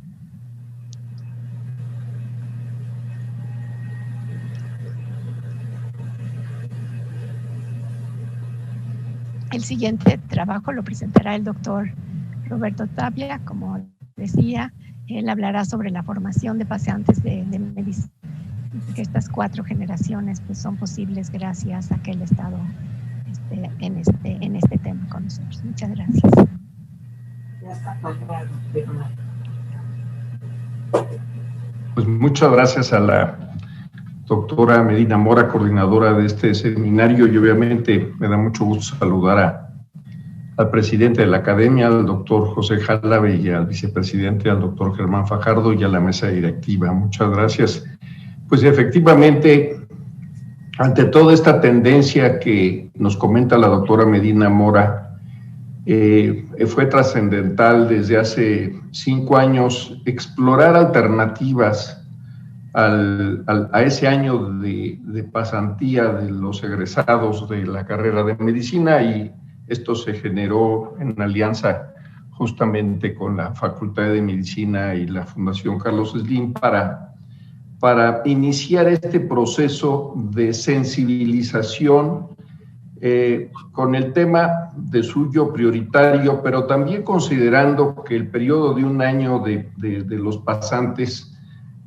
El siguiente trabajo lo presentará el doctor Roberto Tapia, como decía. Él hablará sobre la formación de pasantes de medicina, que estas 4 generaciones pues, son posibles gracias a que él ha estado en este tema con nosotros. Muchas gracias. Pues muchas gracias a la doctora Medina Mora, coordinadora de este seminario, y obviamente me da mucho gusto saludar al presidente de la academia, al doctor José Jalabe, y al vicepresidente, al doctor Germán Fajardo, y a la mesa directiva. Muchas gracias. Pues efectivamente, ante toda esta tendencia que nos comenta la doctora Medina Mora, fue trascendental desde hace 5 años explorar alternativas a ese año de pasantía de los egresados de la carrera de medicina, y esto se generó en alianza justamente con la Facultad de Medicina y la Fundación Carlos Slim para iniciar este proceso de sensibilización con el tema de suyo prioritario, pero también considerando que el periodo de 1 año de los pasantes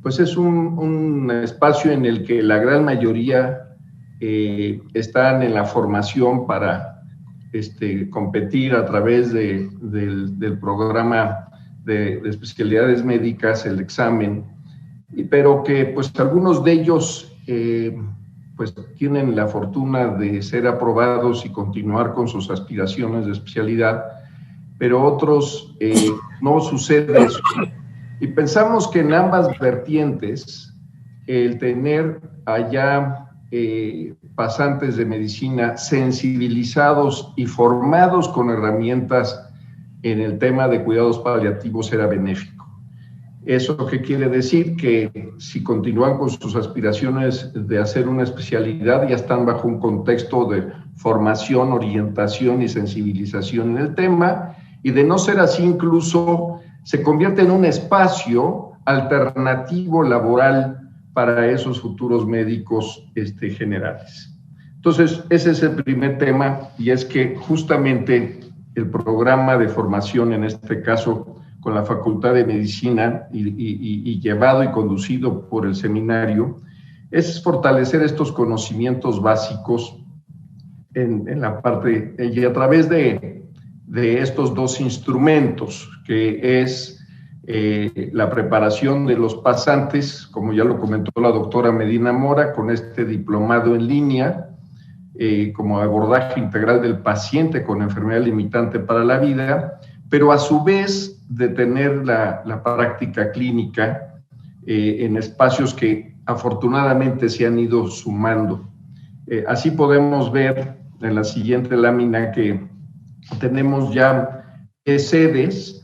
pues es un espacio en el que la gran mayoría están en la formación para competir a través del programa de especialidades médicas, el examen, pero que pues algunos de ellos pues tienen la fortuna de ser aprobados y continuar con sus aspiraciones de especialidad, pero otros no sucede eso. Y pensamos que en ambas vertientes, el tener allá pasantes de medicina sensibilizados y formados con herramientas en el tema de cuidados paliativos era benéfico. ¿Eso qué quiere decir? Que si continúan con sus aspiraciones de hacer una especialidad, ya están bajo un contexto de formación, orientación y sensibilización en el tema, y de no ser así incluso se convierte en un espacio alternativo laboral para esos futuros médicos generales. Entonces, ese es el primer tema, y es que justamente el programa de formación, en este caso con la Facultad de Medicina y llevado y conducido por el seminario, es fortalecer estos conocimientos básicos en la parte, y a través de estos 2 instrumentos, que es la preparación de los pasantes, como ya lo comentó la doctora Medina Mora, con este diplomado en línea, como abordaje integral del paciente con enfermedad limitante para la vida, pero a su vez de tener la práctica clínica en espacios que afortunadamente se han ido sumando. Así podemos ver en la siguiente lámina que tenemos ya sedes,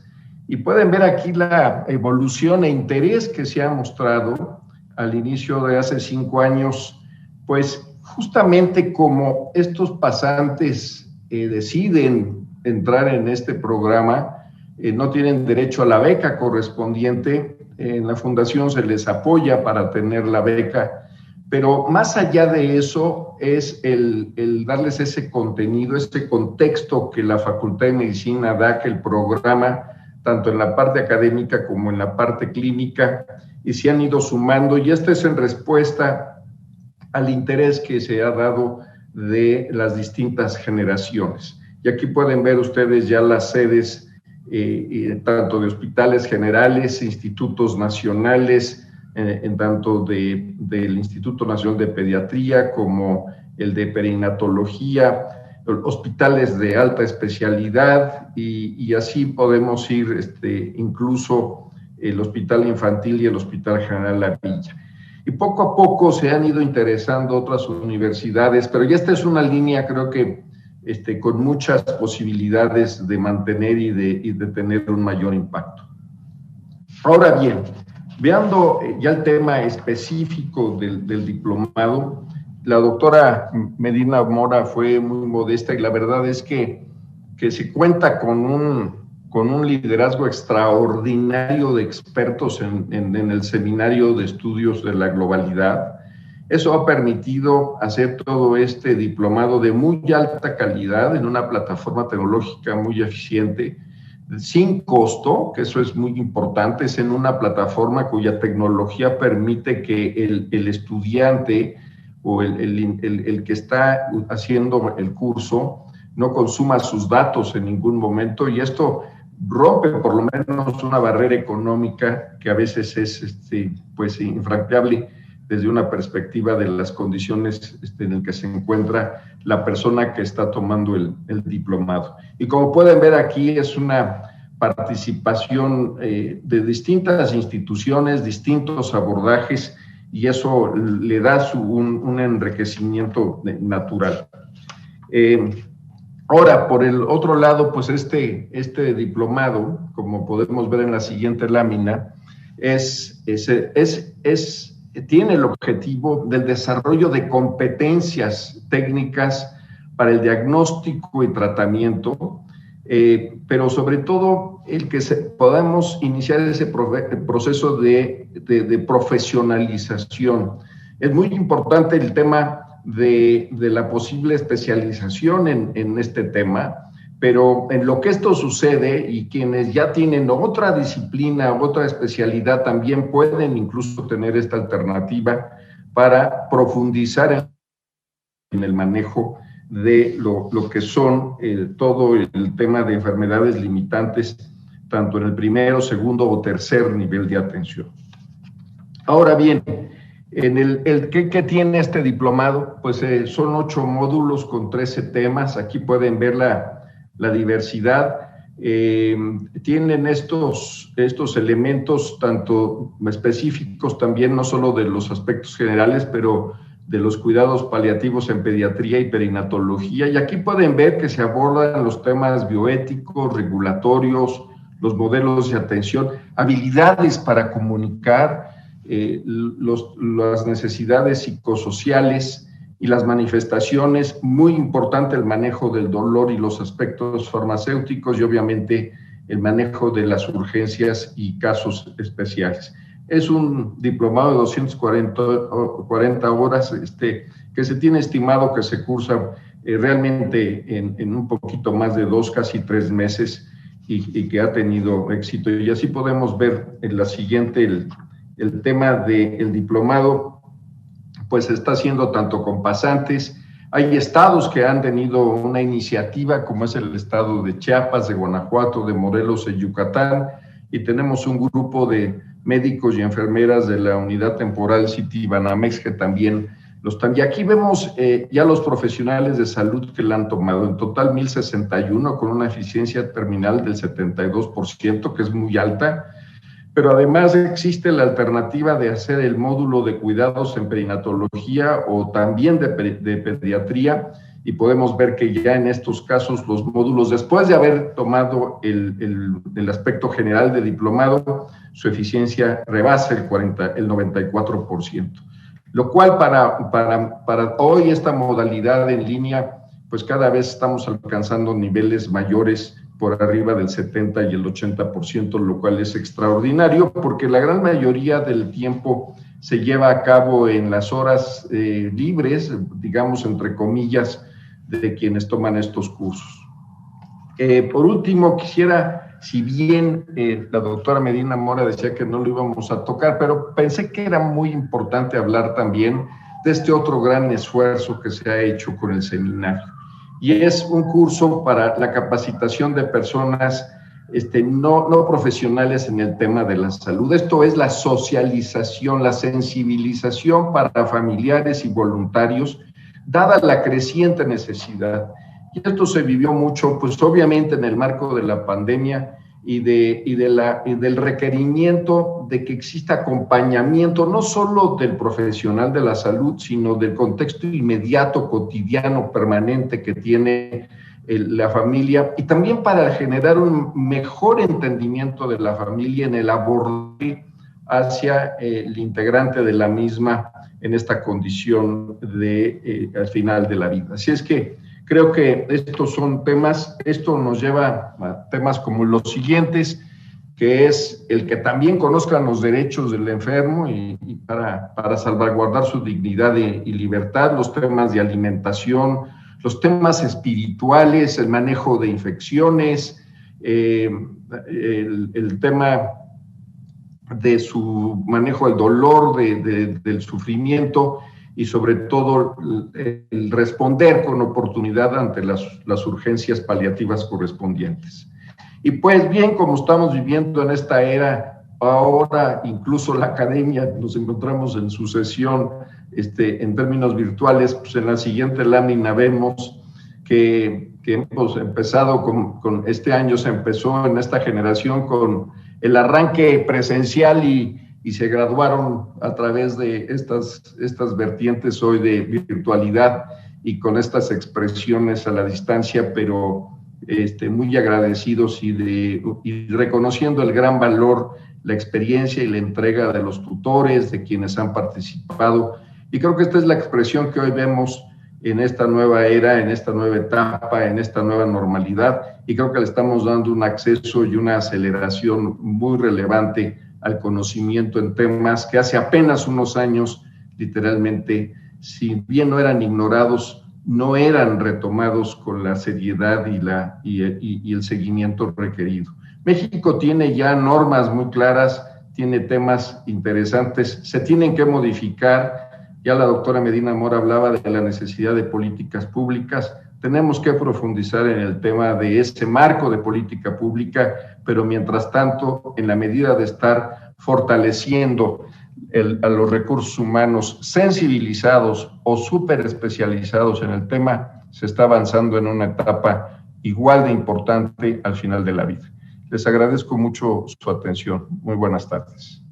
y pueden ver aquí la evolución e interés que se ha mostrado al inicio de hace 5 años, pues justamente como estos pasantes deciden entrar en este programa, no tienen derecho a la beca correspondiente. En la fundación se les apoya para tener la beca, pero más allá de eso es el darles ese contenido, ese contexto que la Facultad de Medicina da, que el programa, tanto en la parte académica como en la parte clínica, y se han ido sumando, y esto es en respuesta al interés que se ha dado de las distintas generaciones. Y aquí pueden ver ustedes ya las sedes, tanto de hospitales generales, institutos nacionales, en tanto del Instituto Nacional de Pediatría como el de Perinatología, hospitales de alta especialidad, y así podemos ir incluso el Hospital Infantil y el Hospital General La Villa. Y poco a poco se han ido interesando otras universidades, pero ya esta es una línea, creo que con muchas posibilidades de mantener y de tener un mayor impacto. Ahora bien, viendo ya el tema específico del diplomado, la doctora Medina Mora fue muy modesta y la verdad es que se cuenta con un liderazgo extraordinario de expertos en el Seminario de Estudios de la Globalidad. Eso ha permitido hacer todo este diplomado de muy alta calidad en una plataforma tecnológica muy eficiente, sin costo, que eso es muy importante, es en una plataforma cuya tecnología permite que el estudiante o el que está haciendo el curso no consuma sus datos en ningún momento, y esto rompe por lo menos una barrera económica que a veces es pues infranqueable desde una perspectiva de las condiciones en las que se encuentra la persona que está tomando el diplomado. Y como pueden ver aquí, es una participación de distintas instituciones, distintos abordajes, y eso le da un enriquecimiento natural. Ahora, por el otro lado, pues este diplomado, como podemos ver en la siguiente lámina, tiene el objetivo del desarrollo de competencias técnicas para el diagnóstico y tratamiento, pero sobre todo el que podamos iniciar ese proceso de profesionalización. Es muy importante el tema de la posible especialización en este tema, pero en lo que esto sucede, y quienes ya tienen otra disciplina, otra especialidad, también pueden incluso tener esta alternativa para profundizar en el manejo de lo que son todo el tema de enfermedades limitantes, tanto en el primero, segundo o tercer nivel de atención. Ahora bien, ¿qué tiene este diplomado? Pues son 8 módulos con 13 temas. Aquí pueden ver la diversidad. Tienen estos elementos tanto específicos también, no solo de los aspectos generales, pero de los cuidados paliativos en pediatría y perinatología. Y aquí pueden ver que se abordan los temas bioéticos, regulatorios, los modelos de atención, habilidades para comunicar, las necesidades psicosociales y las manifestaciones. Muy importante el manejo del dolor y los aspectos farmacéuticos, y obviamente el manejo de las urgencias y casos especiales. Es un diplomado de 240 horas que se tiene estimado que se cursa realmente en un poquito más de 2, casi 3 meses, y que ha tenido éxito. Y así podemos ver en la siguiente el tema del diplomado, pues se está haciendo tanto con pasantes. Hay estados que han tenido una iniciativa, como es el estado de Chiapas, de Guanajuato, de Morelos y Yucatán, y tenemos un grupo de médicos y enfermeras de la unidad temporal Citibanamex que también lo están. Y aquí vemos ya los profesionales de salud que la han tomado. En total 1,061, con una eficiencia terminal del 72%, que es muy alta. Pero además existe la alternativa de hacer el módulo de cuidados en perinatología o también de pediatría, y podemos ver que ya en estos casos los módulos, después de haber tomado el aspecto general de diplomado, su eficiencia rebasa el 94%. lo cual para hoy esta modalidad en línea, pues cada vez estamos alcanzando niveles mayores por arriba del 70 y el 80%, lo cual es extraordinario porque la gran mayoría del tiempo se lleva a cabo en las horas libres, digamos entre comillas, de quienes toman estos cursos. Por último, quisiera, si bien la doctora Medina Mora decía que no lo íbamos a tocar, pero pensé que era muy importante hablar también de este otro gran esfuerzo que se ha hecho con el seminario. Y es un curso para la capacitación de personas no profesionales en el tema de la salud. Esto es la socialización, la sensibilización para familiares y voluntarios, dada la creciente necesidad. Y esto se vivió mucho, pues obviamente en el marco de la pandemia y del requerimiento de que exista acompañamiento, no solo del profesional de la salud, sino del contexto inmediato, cotidiano, permanente que tiene la familia, y también para generar un mejor entendimiento de la familia en el abordaje hacia el integrante de la misma en esta condición al final de la vida. Así es que creo que estos son temas, esto nos lleva a temas como los siguientes, que es el que también conozcan los derechos del enfermo y para salvaguardar su dignidad y libertad, los temas de alimentación, los temas espirituales, el manejo de infecciones, el tema de su manejo del dolor, del sufrimiento y sobre todo el responder con oportunidad ante las urgencias paliativas correspondientes. Y pues bien, como estamos viviendo en esta era, ahora incluso la academia, nos encontramos en su sesión en términos virtuales, pues en la siguiente lámina vemos que hemos empezado con este año, se empezó en esta generación con el arranque presencial y se graduaron a través de estas vertientes hoy de virtualidad y con estas expresiones a la distancia, pero muy agradecidos y reconociendo el gran valor, la experiencia y la entrega de los tutores, de quienes han participado. Y creo que esta es la expresión que hoy vemos en esta nueva era, en esta nueva etapa, en esta nueva normalidad, y creo que le estamos dando un acceso y una aceleración muy relevante al conocimiento en temas que hace apenas unos años, literalmente, si bien no eran ignorados, no eran retomados con la seriedad y el seguimiento requerido. México tiene ya normas muy claras, tiene temas interesantes, se tienen que modificar. Ya la doctora Medina Mora hablaba de la necesidad de políticas públicas. Tenemos que profundizar en el tema de ese marco de política pública, pero mientras tanto, en la medida de estar fortaleciendo a los recursos humanos sensibilizados o súper especializados en el tema, se está avanzando en una etapa igual de importante al final de la vida. Les agradezco mucho su atención. Muy buenas tardes.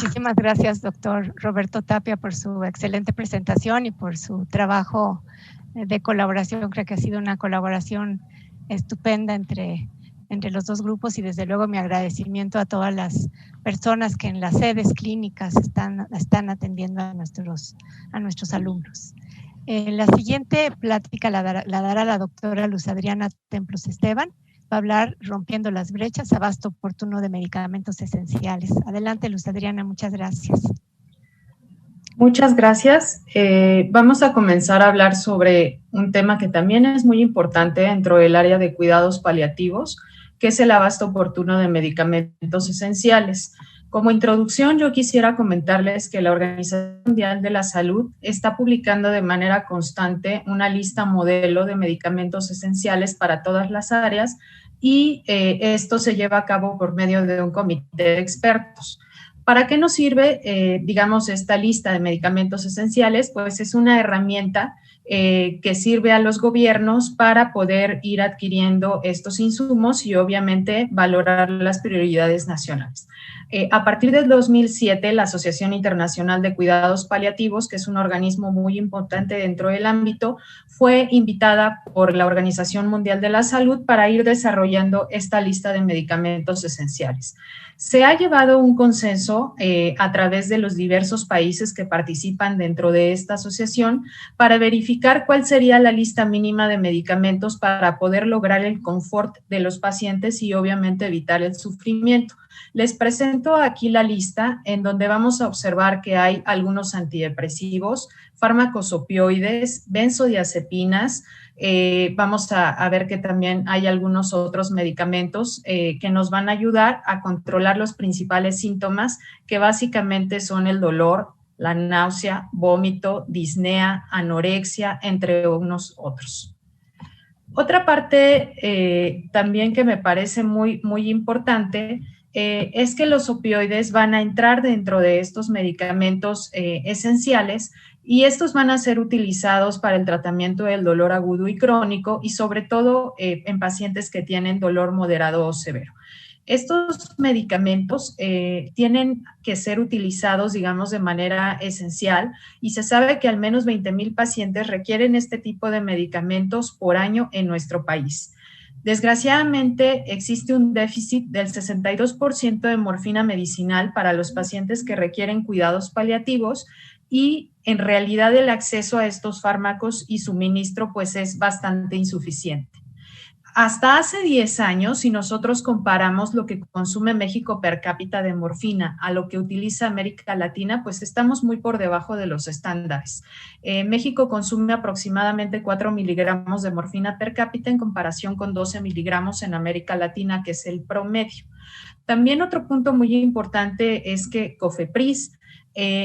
Muchísimas gracias, doctor Roberto Tapia, por su excelente presentación y por su trabajo de colaboración. Creo que ha sido una colaboración estupenda entre los dos grupos y desde luego mi agradecimiento a todas las personas que en las sedes clínicas están atendiendo a nuestros alumnos. La siguiente plática la dará la doctora Luz Adriana Templos Esteban. Va a hablar rompiendo las brechas, abasto oportuno de medicamentos esenciales. Adelante, Luz Adriana, muchas gracias. Muchas gracias. Vamos a comenzar a hablar sobre un tema que también es muy importante dentro del área de cuidados paliativos, que es el abasto oportuno de medicamentos esenciales. Como introducción, yo quisiera comentarles que la Organización Mundial de la Salud está publicando de manera constante una lista modelo de medicamentos esenciales para todas las áreas y esto se lleva a cabo por medio de un comité de expertos. ¿Para qué nos sirve, digamos, esta lista de medicamentos esenciales? Pues es una herramienta que sirve a los gobiernos para poder ir adquiriendo estos insumos y obviamente valorar las prioridades nacionales. A partir del 2007, la Asociación Internacional de Cuidados Paliativos, que es un organismo muy importante dentro del ámbito, fue invitada por la Organización Mundial de la Salud para ir desarrollando esta lista de medicamentos esenciales. Se ha llevado un consenso a través de los diversos países que participan dentro de esta asociación para verificar cuál sería la lista mínima de medicamentos para poder lograr el confort de los pacientes y obviamente evitar el sufrimiento. Les presento aquí la lista en donde vamos a observar que hay algunos antidepresivos, fármacos opioides, benzodiazepinas. Vamos a ver que también hay algunos otros medicamentos que nos van a ayudar a controlar los principales síntomas, que básicamente son el dolor, la náusea, vómito, disnea, anorexia, entre unos otros. Otra parte también que me parece muy importante es que los opioides van a entrar dentro de estos medicamentos esenciales y estos van a ser utilizados para el tratamiento del dolor agudo y crónico y sobre todo en pacientes que tienen dolor moderado o severo. Estos medicamentos tienen que ser utilizados, digamos, de manera esencial y se sabe que al menos 20,000 pacientes requieren este tipo de medicamentos por año en nuestro país. Desgraciadamente, existe un déficit del 62% de morfina medicinal para los pacientes que requieren cuidados paliativos y en realidad el acceso a estos fármacos y suministro pues es bastante insuficiente. Hasta hace 10 años, si nosotros comparamos lo que consume México per cápita de morfina a lo que utiliza América Latina, pues estamos muy por debajo de los estándares. México consume aproximadamente 4 miligramos de morfina per cápita en comparación con 12 miligramos en América Latina, que es el promedio. También otro punto muy importante es que COFEPRIS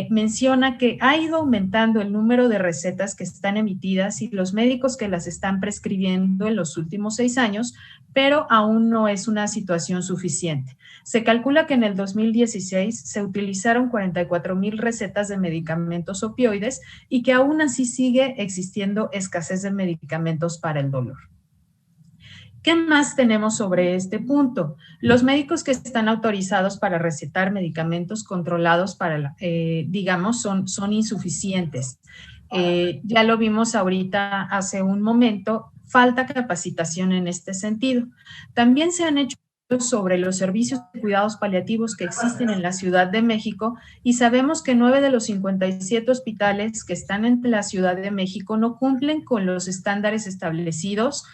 menciona que ha ido aumentando el número de recetas que están emitidas y los médicos que las están prescribiendo en los últimos 6 años, pero aún no es una situación suficiente. Se calcula que en el 2016 se utilizaron 44,000 recetas de medicamentos opioides y que aún así sigue existiendo escasez de medicamentos para el dolor. ¿Qué más tenemos sobre este punto? Los médicos que están autorizados para recetar medicamentos controlados para, digamos, son insuficientes. Ya lo vimos ahorita hace un momento, falta capacitación en este sentido. También se han hecho sobre los servicios de cuidados paliativos que existen en la Ciudad de México y sabemos que 9 de los 57 hospitales que están en la Ciudad de México no cumplen con los estándares establecidos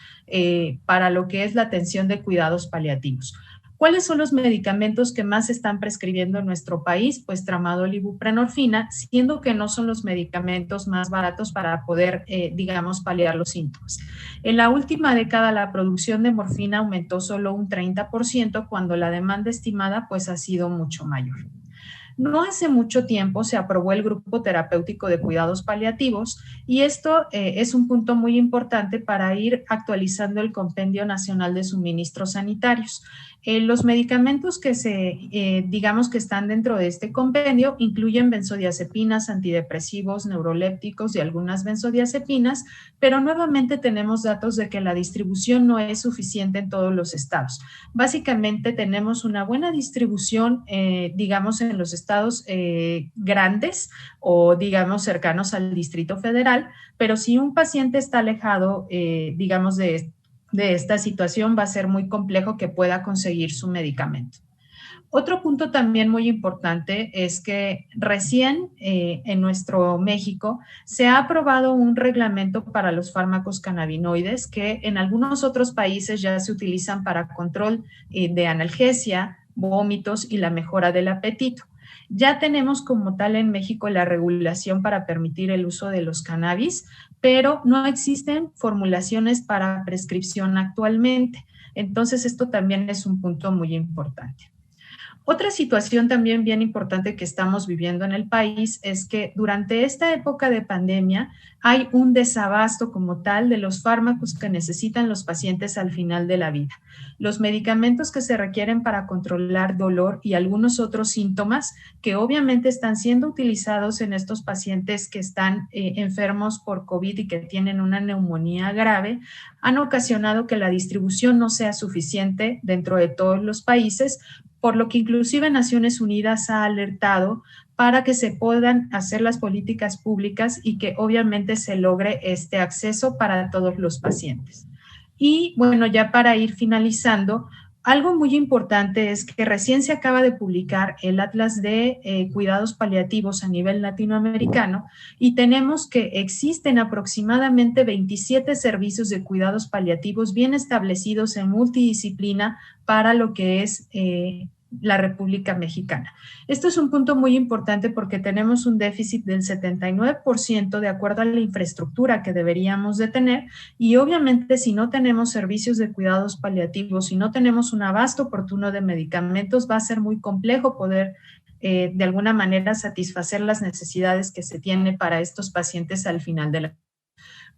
para lo que es la atención de cuidados paliativos. ¿Cuáles son los medicamentos que más se están prescribiendo en nuestro país? Pues tramadol y buprenorfina, siendo que no son los medicamentos más baratos para poder, digamos, paliar los síntomas. En la última década, la producción de morfina aumentó solo un 30%, cuando la demanda estimada pues ha sido mucho mayor. No hace mucho tiempo se aprobó el Grupo Terapéutico de Cuidados Paliativos y esto es un punto muy importante para ir actualizando el Compendio Nacional de Suministros Sanitarios. Los medicamentos que digamos que están dentro de este compendio incluyen benzodiazepinas, antidepresivos, neurolépticos y algunas benzodiazepinas, pero nuevamente tenemos datos de que la distribución no es suficiente en todos los estados. Básicamente tenemos una buena distribución, digamos, en los estados grandes o, digamos, cercanos al Distrito Federal, pero si un paciente está alejado, digamos, de esta situación, va a ser muy complejo que pueda conseguir su medicamento. Otro punto también muy importante es que recién en nuestro México se ha aprobado un reglamento para los fármacos cannabinoides que en algunos otros países ya se utilizan para control de analgesia, vómitos y la mejora del apetito. Ya tenemos como tal en México la regulación para permitir el uso de los cannabis, pero no existen formulaciones para prescripción actualmente. Entonces, esto también es un punto muy importante. Otra situación también bien importante que estamos viviendo en el país es que durante esta época de pandemia hay un desabasto como tal de los fármacos que necesitan los pacientes al final de la vida. Los medicamentos que se requieren para controlar dolor y algunos otros síntomas que obviamente están siendo utilizados en estos pacientes que están enfermos por COVID y que tienen una neumonía grave, han ocasionado que la distribución no sea suficiente dentro de todos los países, por lo que inclusive Naciones Unidas ha alertado para que se puedan hacer las políticas públicas y que obviamente se logre este acceso para todos los pacientes. Y bueno, ya para ir finalizando, algo muy importante es que recién se acaba de publicar el Atlas de Cuidados Paliativos a nivel latinoamericano y tenemos que existen aproximadamente 27 servicios de cuidados paliativos bien establecidos en multidisciplina para lo que es la República Mexicana. Esto es un punto muy importante porque tenemos un déficit del 79% de acuerdo a la infraestructura que deberíamos de tener y obviamente si no tenemos servicios de cuidados paliativos, si no tenemos un abasto oportuno de medicamentos, va a ser muy complejo poder de alguna manera satisfacer las necesidades que se tiene para estos pacientes al final de la vida.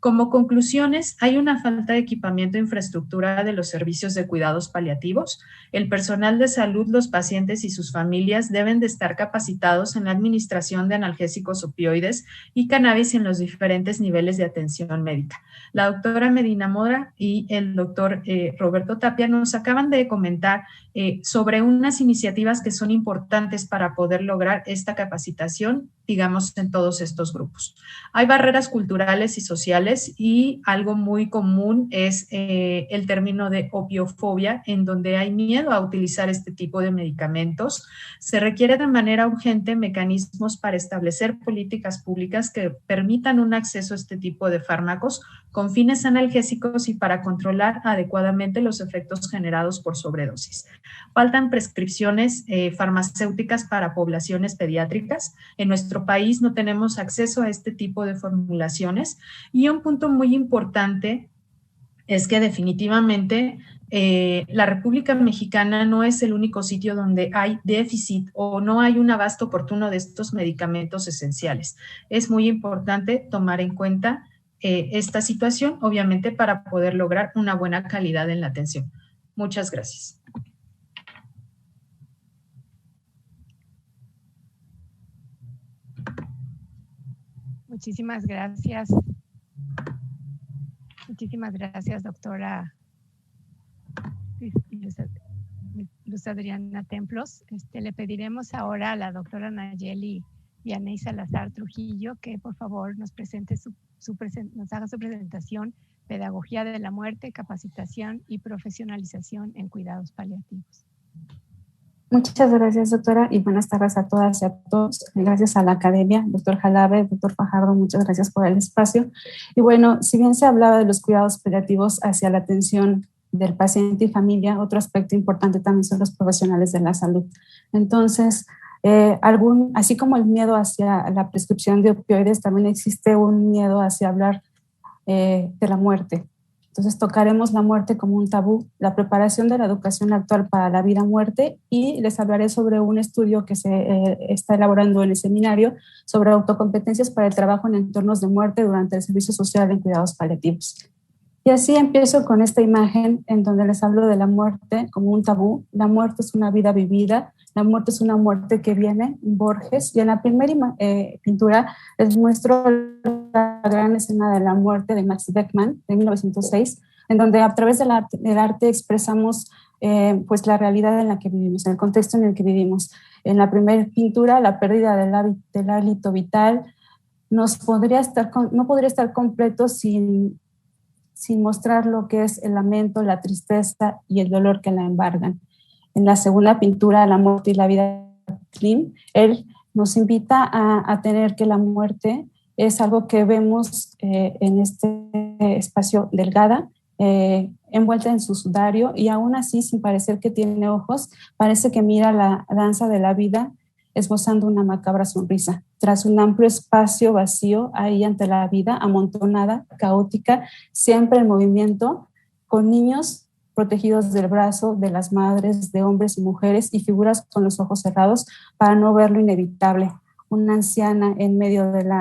Como conclusiones, hay una falta de equipamiento e infraestructura de los servicios de cuidados paliativos. El personal de salud, los pacientes y sus familias deben de estar capacitados en la administración de analgésicos opioides y cannabis en los diferentes niveles de atención médica. La doctora Medina Mora y el doctor Roberto Tapia nos acaban de comentar sobre unas iniciativas que son importantes para poder lograr esta capacitación, digamos, en todos estos grupos. Hay barreras culturales y sociales y algo muy común es el término de opiofobia, en donde hay miedo a utilizar este tipo de medicamentos. Se requiere de manera urgente mecanismos para establecer políticas públicas que permitan un acceso a este tipo de fármacos con fines analgésicos y para controlar adecuadamente los efectos generados por sobredosis. Faltan prescripciones farmacéuticas para poblaciones pediátricas. En nuestro país no tenemos acceso a este tipo de formulaciones y un punto muy importante es que definitivamente la República Mexicana no es el único sitio donde hay déficit o no hay un abasto oportuno de estos medicamentos esenciales. Es muy importante tomar en cuenta esta situación, obviamente, para poder lograr una buena calidad en la atención. Muchas gracias. Muchísimas gracias. Muchísimas gracias, doctora Luz Adriana Templos. Le pediremos ahora a la doctora Nayeli Vianey Salazar Trujillo que por favor nos presente nos haga su presentación, Pedagogía de la Muerte, Capacitación y Profesionalización en Cuidados Paliativos. Muchas gracias, doctora, y buenas tardes a todas y a todos. Gracias a la academia, doctor Jalabe, doctor Fajardo, muchas gracias por el espacio. Y bueno, si bien se hablaba de los cuidados paliativos hacia la atención del paciente y familia, otro aspecto importante también son los profesionales de la salud. Entonces, así como el miedo hacia la prescripción de opioides, también existe un miedo hacia hablar de la muerte. Entonces tocaremos la muerte como un tabú, la preparación de la educación actual para la vida-muerte y les hablaré sobre un estudio que se está elaborando en el seminario sobre autocompetencias para el trabajo en entornos de muerte durante el servicio social en cuidados paliativos. Y así empiezo con esta imagen en donde les hablo de la muerte como un tabú. La muerte es una vida vivida, la muerte es una muerte que viene, Borges, y en la primera pintura les muestro la gran escena de la muerte de Max Beckmann de 1906, en donde a través del arte expresamos pues la realidad en la que vivimos, en el contexto en el que vivimos. En la primera pintura, la pérdida del hálito vital no podría estar completo sin mostrar lo que es el lamento, la tristeza y el dolor que la embargan. En la segunda pintura, La muerte y la vida, Klim, él nos invita a tener que la muerte es algo que vemos en este espacio delgada, envuelta en su sudario y aún así, sin parecer que tiene ojos, parece que mira la danza de la vida esbozando una macabra sonrisa. Tras un amplio espacio vacío ahí ante la vida, amontonada, caótica, siempre en movimiento, con niños protegidos del brazo de las madres, de hombres y mujeres, y figuras con los ojos cerrados para no ver lo inevitable. Una anciana en medio del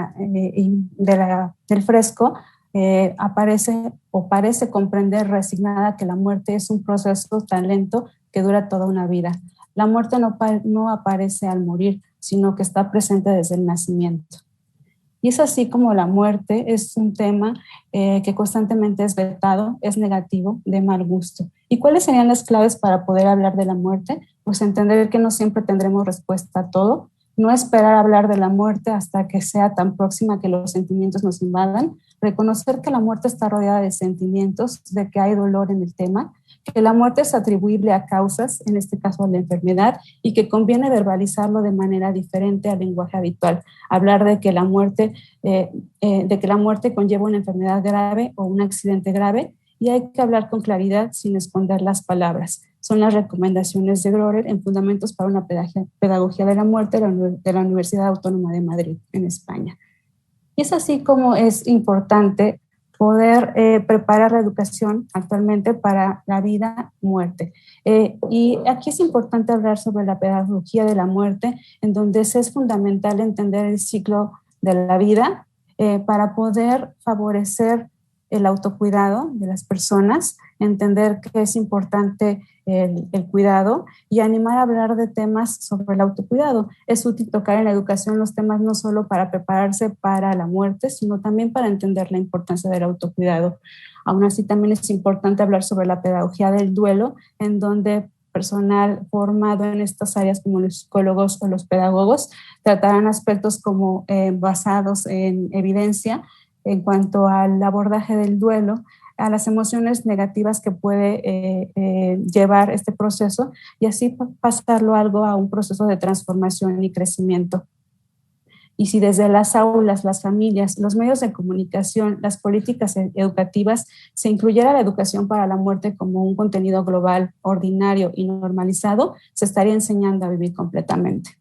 fresco aparece o parece comprender resignada que la muerte es un proceso tan lento que dura toda una vida. La muerte no aparece al morir, sino que está presente desde el nacimiento. Y es así como la muerte es un tema que constantemente es vetado, es negativo, de mal gusto. ¿Y cuáles serían las claves para poder hablar de la muerte? Pues entender que no siempre tendremos respuesta a todo, no esperar a hablar de la muerte hasta que sea tan próxima que los sentimientos nos invadan, reconocer que la muerte está rodeada de sentimientos, de que hay dolor en el tema, que la muerte es atribuible a causas, en este caso a la enfermedad, y que conviene verbalizarlo de manera diferente al lenguaje habitual. Hablar de que la muerte conlleva una enfermedad grave o un accidente grave, y hay que hablar con claridad sin esconder las palabras. Son las recomendaciones de Grorer en Fundamentos para una Pedagogía de la Muerte de la Universidad Autónoma de Madrid, en España. Y es así como es importante poder preparar la educación actualmente para la vida-muerte. Y aquí es importante hablar sobre la pedagogía de la muerte, en donde es fundamental entender el ciclo de la vida para poder favorecer el autocuidado de las personas, entender que es importante el cuidado y animar a hablar de temas sobre el autocuidado. Es útil tocar en la educación los temas no solo para prepararse para la muerte, sino también para entender la importancia del autocuidado. Aún así, también es importante hablar sobre la pedagogía del duelo, en donde personal formado en estas áreas como los psicólogos o los pedagogos tratarán aspectos como basados en evidencia en cuanto al abordaje del duelo, a las emociones negativas que puede llevar este proceso y así pasarlo a un proceso de transformación y crecimiento. Y si desde las aulas, las familias, los medios de comunicación, las políticas educativas se incluyera la educación para la muerte como un contenido global, ordinario y normalizado, se estaría enseñando a vivir completamente.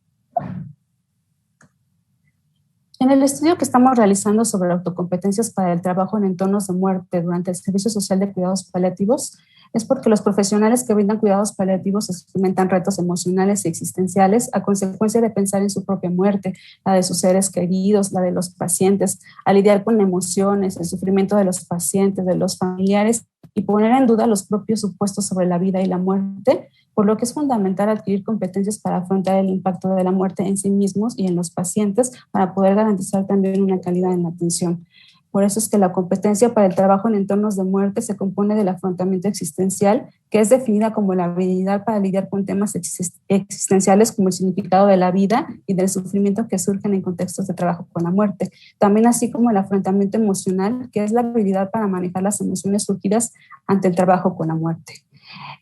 En el estudio que estamos realizando sobre autocompetencias para el trabajo en entornos de muerte durante el Servicio Social de Cuidados Paliativos, es porque los profesionales que brindan cuidados paliativos experimentan retos emocionales y existenciales a consecuencia de pensar en su propia muerte, la de sus seres queridos, la de los pacientes, a lidiar con emociones, el sufrimiento de los pacientes, de los familiares y poner en duda los propios supuestos sobre la vida y la muerte, por lo que es fundamental adquirir competencias para afrontar el impacto de la muerte en sí mismos y en los pacientes para poder garantizar también una calidad en la atención. Por eso es que la competencia para el trabajo en entornos de muerte se compone del afrontamiento existencial, que es definida como la habilidad para lidiar con temas existenciales como el significado de la vida y del sufrimiento que surgen en contextos de trabajo con la muerte. También así como el afrontamiento emocional, que es la habilidad para manejar las emociones surgidas ante el trabajo con la muerte.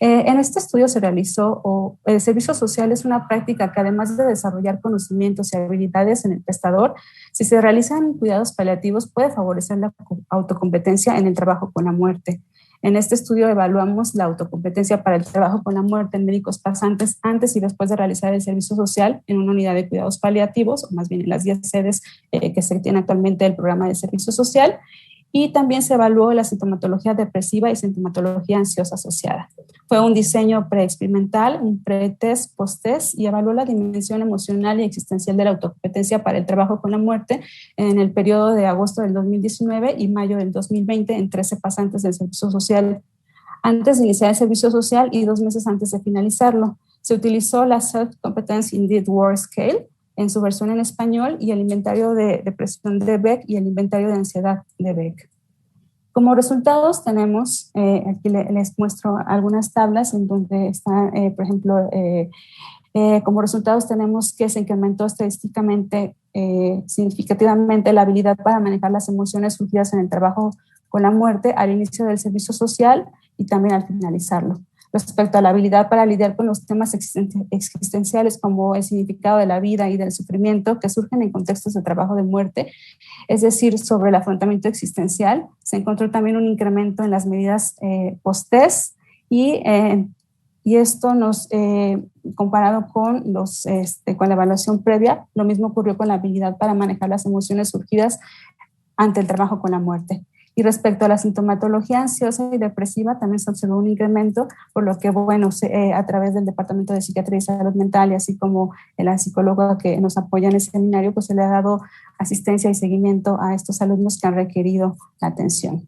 En este estudio se realizó, el servicio social es una práctica que además de desarrollar conocimientos y habilidades en el prestador, si se realizan cuidados paliativos puede favorecer la autocompetencia en el trabajo con la muerte. En este estudio evaluamos la autocompetencia para el trabajo con la muerte en médicos pasantes antes y después de realizar el servicio social en una unidad de cuidados paliativos, o más bien en las 10 sedes que se tiene actualmente el programa de servicio social. Y también se evaluó la sintomatología depresiva y sintomatología ansiosa asociada. Fue un diseño preexperimental, un pre-test, post-test y evaluó la dimensión emocional y existencial de la autocompetencia para el trabajo con la muerte en el periodo de agosto del 2019 y mayo del 2020 en 13 pasantes del servicio social antes de iniciar el servicio social y 2 meses antes de finalizarlo. Se utilizó la Self-Competence Indeed Word Scale en su versión en español y el inventario de depresión de Beck y el inventario de ansiedad de Beck. Como resultados tenemos, aquí les muestro algunas tablas en donde está, por ejemplo, como resultados tenemos que se incrementó estadísticamente, significativamente la habilidad para manejar las emociones surgidas en el trabajo con la muerte al inicio del servicio social y también al finalizarlo. Respecto a la habilidad para lidiar con los temas existenciales como el significado de la vida y del sufrimiento que surgen en contextos de trabajo de muerte, es decir, sobre el afrontamiento existencial, se encontró también un incremento en las medidas post-test y esto nos, comparado con, con la evaluación previa, lo mismo ocurrió con la habilidad para manejar las emociones surgidas ante el trabajo con la muerte. Y respecto a la sintomatología ansiosa y depresiva, también se observó un incremento, por lo que, bueno, a través del Departamento de Psiquiatría y Salud Mental, y así como la psicóloga que nos apoya en el seminario, pues se le ha dado asistencia y seguimiento a estos alumnos que han requerido la atención.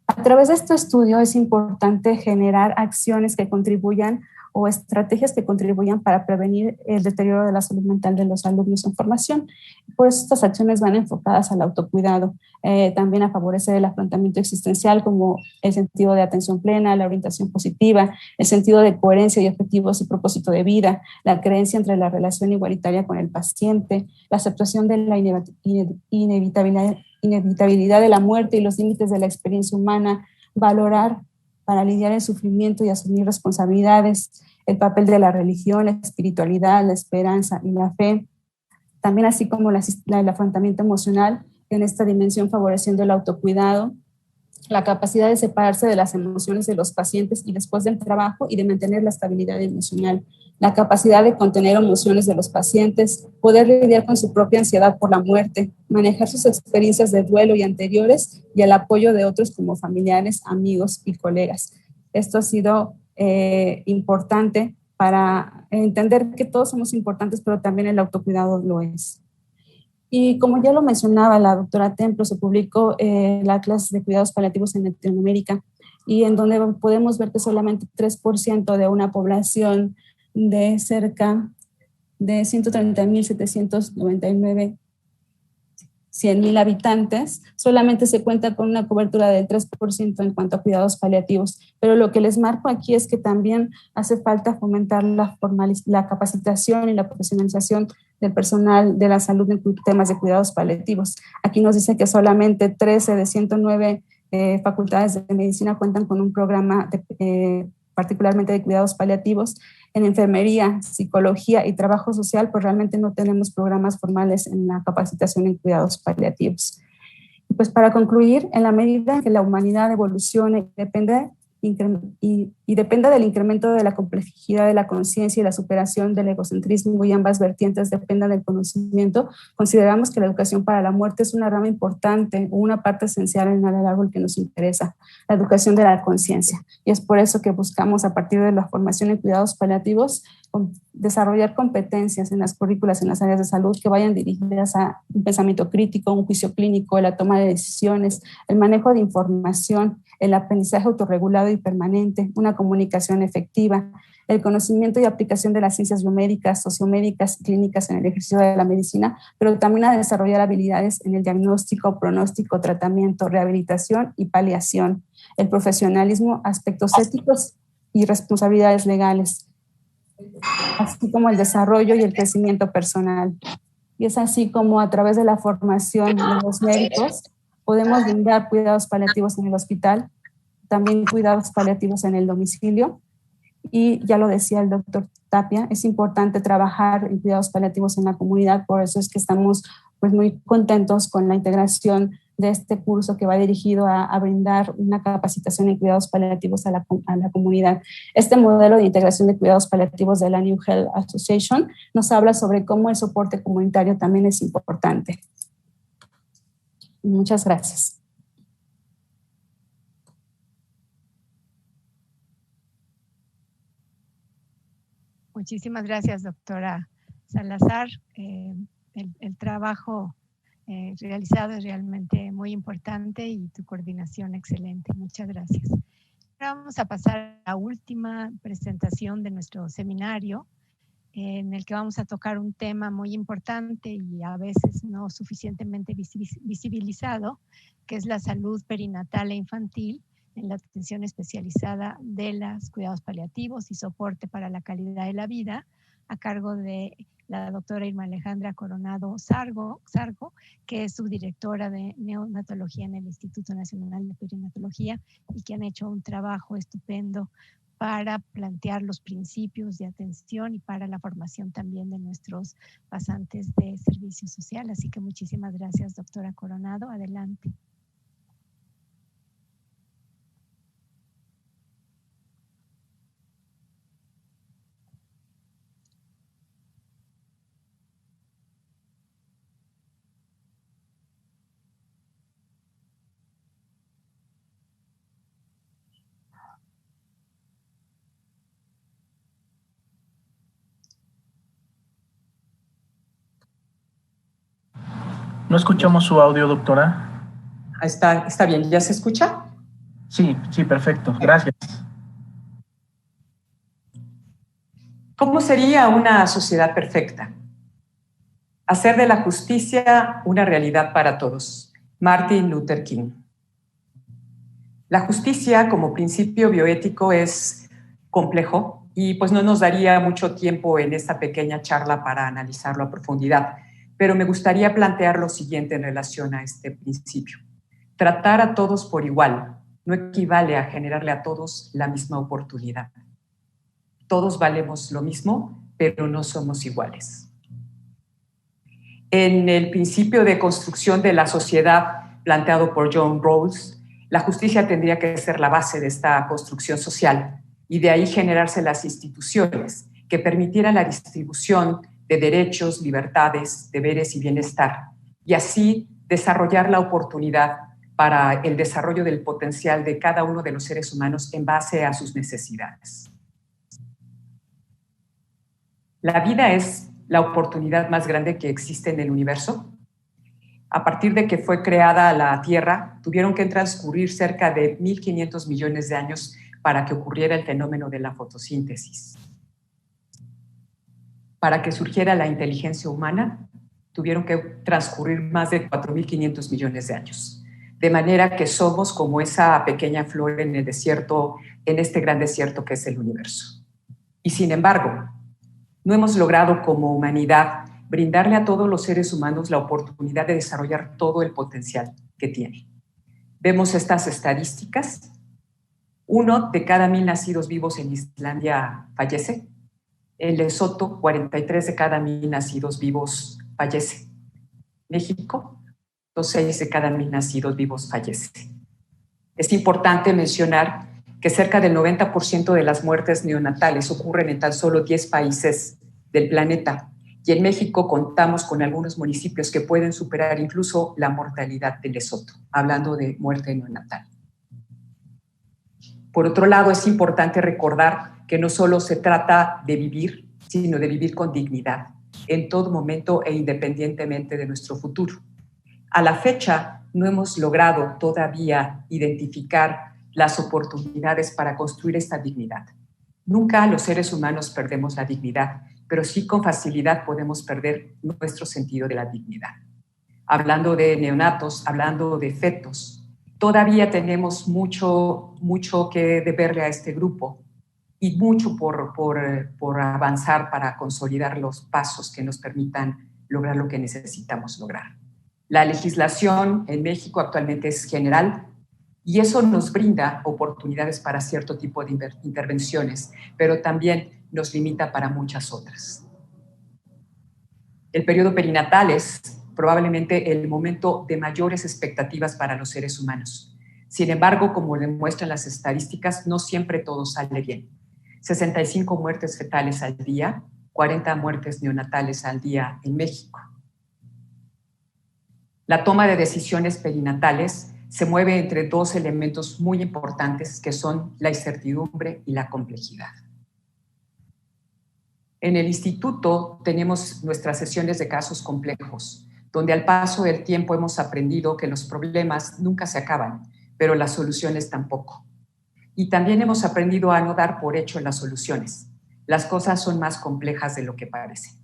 A través de este estudio es importante generar acciones que contribuyan o estrategias que contribuyan para prevenir el deterioro de la salud mental de los alumnos en formación. Por eso estas acciones van enfocadas al autocuidado, también a favorecer el afrontamiento existencial como el sentido de atención plena, la orientación positiva, el sentido de coherencia y objetivos y propósito de vida, la creencia entre la relación igualitaria con el paciente, la aceptación de la inevitabilidad de la muerte y los límites de la experiencia humana, valorar para lidiar el sufrimiento y asumir responsabilidades, el papel de la religión, la espiritualidad, la esperanza y la fe, también así como el afrontamiento emocional en esta dimensión favoreciendo el autocuidado, la capacidad de separarse de las emociones de los pacientes y después del trabajo y de mantener la estabilidad emocional, la capacidad de contener emociones de los pacientes, poder lidiar con su propia ansiedad por la muerte, manejar sus experiencias de duelo y anteriores y el apoyo de otros como familiares, amigos y colegas. Esto ha sido importante para entender que todos somos importantes, pero también el autocuidado lo es. Y como ya lo mencionaba la doctora Templo, se publicó la Atlas de Cuidados Paliativos en Latinoamérica, y en donde podemos ver que solamente 3% de una población de cerca de 130.799 100.000 habitantes, solamente se cuenta con una cobertura del 3% en cuanto a cuidados paliativos. Pero lo que les marco aquí es que también hace falta fomentar la capacitación y la profesionalización del personal de la salud en temas de cuidados paliativos. Aquí nos dice que solamente 13 de 109 facultades de medicina cuentan con un programa particularmente de cuidados paliativos. En enfermería, psicología y trabajo social, pues realmente no tenemos programas formales en la capacitación en cuidados paliativos. Y pues para concluir, en la medida en que la humanidad evolucione y dependa del incremento de la complejidad de la conciencia y la superación del egocentrismo y ambas vertientes dependan del conocimiento, consideramos que la educación para la muerte es una rama importante o una parte esencial en el árbol que nos interesa, la educación de la conciencia. Y es por eso que buscamos, a partir de la formación en cuidados paliativos, desarrollar competencias en las currículas en las áreas de salud que vayan dirigidas a un pensamiento crítico, un juicio clínico, la toma de decisiones, el manejo de información, el aprendizaje autorregulado y permanente, una comunicación efectiva, el conocimiento y aplicación de las ciencias biomédicas, sociomédicas y clínicas en el ejercicio de la medicina, pero también a desarrollar habilidades en el diagnóstico, pronóstico, tratamiento, rehabilitación y paliación, el profesionalismo, aspectos éticos y responsabilidades legales, así como el desarrollo y el crecimiento personal. Y es así como a través de la formación de los médicos podemos brindar cuidados paliativos en el hospital, también cuidados paliativos en el domicilio. Y ya lo decía el doctor Tapia, es importante trabajar en cuidados paliativos en la comunidad, por eso es que estamos pues muy contentos con la integración de este curso que va dirigido a brindar una capacitación en cuidados paliativos a la comunidad. Este modelo de integración de cuidados paliativos de la New Health Association nos habla sobre cómo el soporte comunitario también es importante. Muchas gracias. Muchísimas gracias, doctora Salazar. El trabajo realizado es realmente muy importante y tu coordinación excelente. Muchas gracias. Ahora vamos a pasar a la última presentación de nuestro seminario, en el que vamos a tocar un tema muy importante y a veces no suficientemente visibilizado, que es la salud perinatal e infantil en la atención especializada de los cuidados paliativos y soporte para la calidad de la vida, a cargo de la doctora Irma Alejandra Coronado Sargo, que es subdirectora de neonatología en el Instituto Nacional de Perinatología y que han hecho un trabajo estupendo para plantear los principios de atención y para la formación también de nuestros pasantes de servicio social. Así que muchísimas gracias, doctora Coronado. Adelante. No escuchamos su audio, doctora. Está bien, ¿ya se escucha? Sí, perfecto. Gracias. ¿Cómo sería una sociedad perfecta? Hacer de la justicia una realidad para todos. Martin Luther King. La justicia como principio bioético es complejo y pues no nos daría mucho tiempo en esta pequeña charla para analizarlo a profundidad, pero me gustaría plantear lo siguiente en relación a este principio. Tratar a todos por igual no equivale a generarle a todos la misma oportunidad. Todos valemos lo mismo, pero no somos iguales. En el principio de construcción de la sociedad planteado por John Rawls, la justicia tendría que ser la base de esta construcción social y de ahí generarse las instituciones que permitieran la distribución de derechos, libertades, deberes y bienestar, y así desarrollar la oportunidad para el desarrollo del potencial de cada uno de los seres humanos en base a sus necesidades. La vida es la oportunidad más grande que existe en el universo. A partir de que fue creada la Tierra, tuvieron que transcurrir cerca de 1.500 millones de años para que ocurriera el fenómeno de la fotosíntesis. Para que surgiera la inteligencia humana, tuvieron que transcurrir más de 4.500 millones de años. De manera que somos como esa pequeña flor en el desierto, en este gran desierto que es el universo. Y sin embargo, no hemos logrado como humanidad brindarle a todos los seres humanos la oportunidad de desarrollar todo el potencial que tiene. Vemos estas estadísticas. 1 de cada 1.000 nacidos vivos en Islandia fallece. En Lesoto, 43 de cada 1.000 nacidos vivos fallece. México, 6 de cada 1.000 nacidos vivos fallece. Es importante mencionar que cerca del 90% de las muertes neonatales ocurren en tan solo 10 países del planeta. Y en México contamos con algunos municipios que pueden superar incluso la mortalidad de Lesoto, hablando de muerte neonatal. Por otro lado, es importante recordar que no solo se trata de vivir, sino de vivir con dignidad, en todo momento e independientemente de nuestro futuro. A la fecha, no hemos logrado todavía identificar las oportunidades para construir esta dignidad. Nunca los seres humanos perdemos la dignidad, pero sí con facilidad podemos perder nuestro sentido de la dignidad. Hablando de neonatos, hablando de fetos, todavía tenemos mucho que deberle a este grupo y mucho por avanzar para consolidar los pasos que nos permitan lograr lo que necesitamos lograr. La legislación en México actualmente es general y eso nos brinda oportunidades para cierto tipo de intervenciones, pero también nos limita para muchas otras. El periodo perinatal es probablemente el momento de mayores expectativas para los seres humanos. Sin embargo, como demuestran las estadísticas, no siempre todo sale bien. 65 muertes fetales al día, 40 muertes neonatales al día en México. La toma de decisiones perinatales se mueve entre dos elementos muy importantes que son la incertidumbre y la complejidad. En el instituto tenemos nuestras sesiones de casos complejos, donde al paso del tiempo hemos aprendido que los problemas nunca se acaban, pero las soluciones tampoco. Y también hemos aprendido a no dar por hecho las soluciones. Las cosas son más complejas de lo que parecen.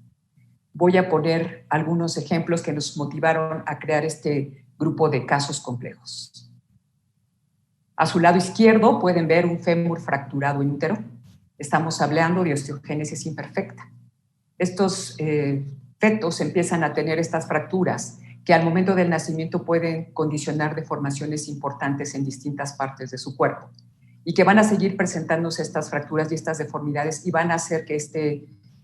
Voy a poner algunos ejemplos que nos motivaron a crear este grupo de casos complejos. A su lado izquierdo pueden ver un fémur fracturado en útero. Estamos hablando de osteogénesis imperfecta. Estos fetos empiezan a tener estas fracturas que al momento del nacimiento pueden condicionar deformaciones importantes en distintas partes de su cuerpo y que van a seguir presentándose estas fracturas y estas deformidades y van a hacer que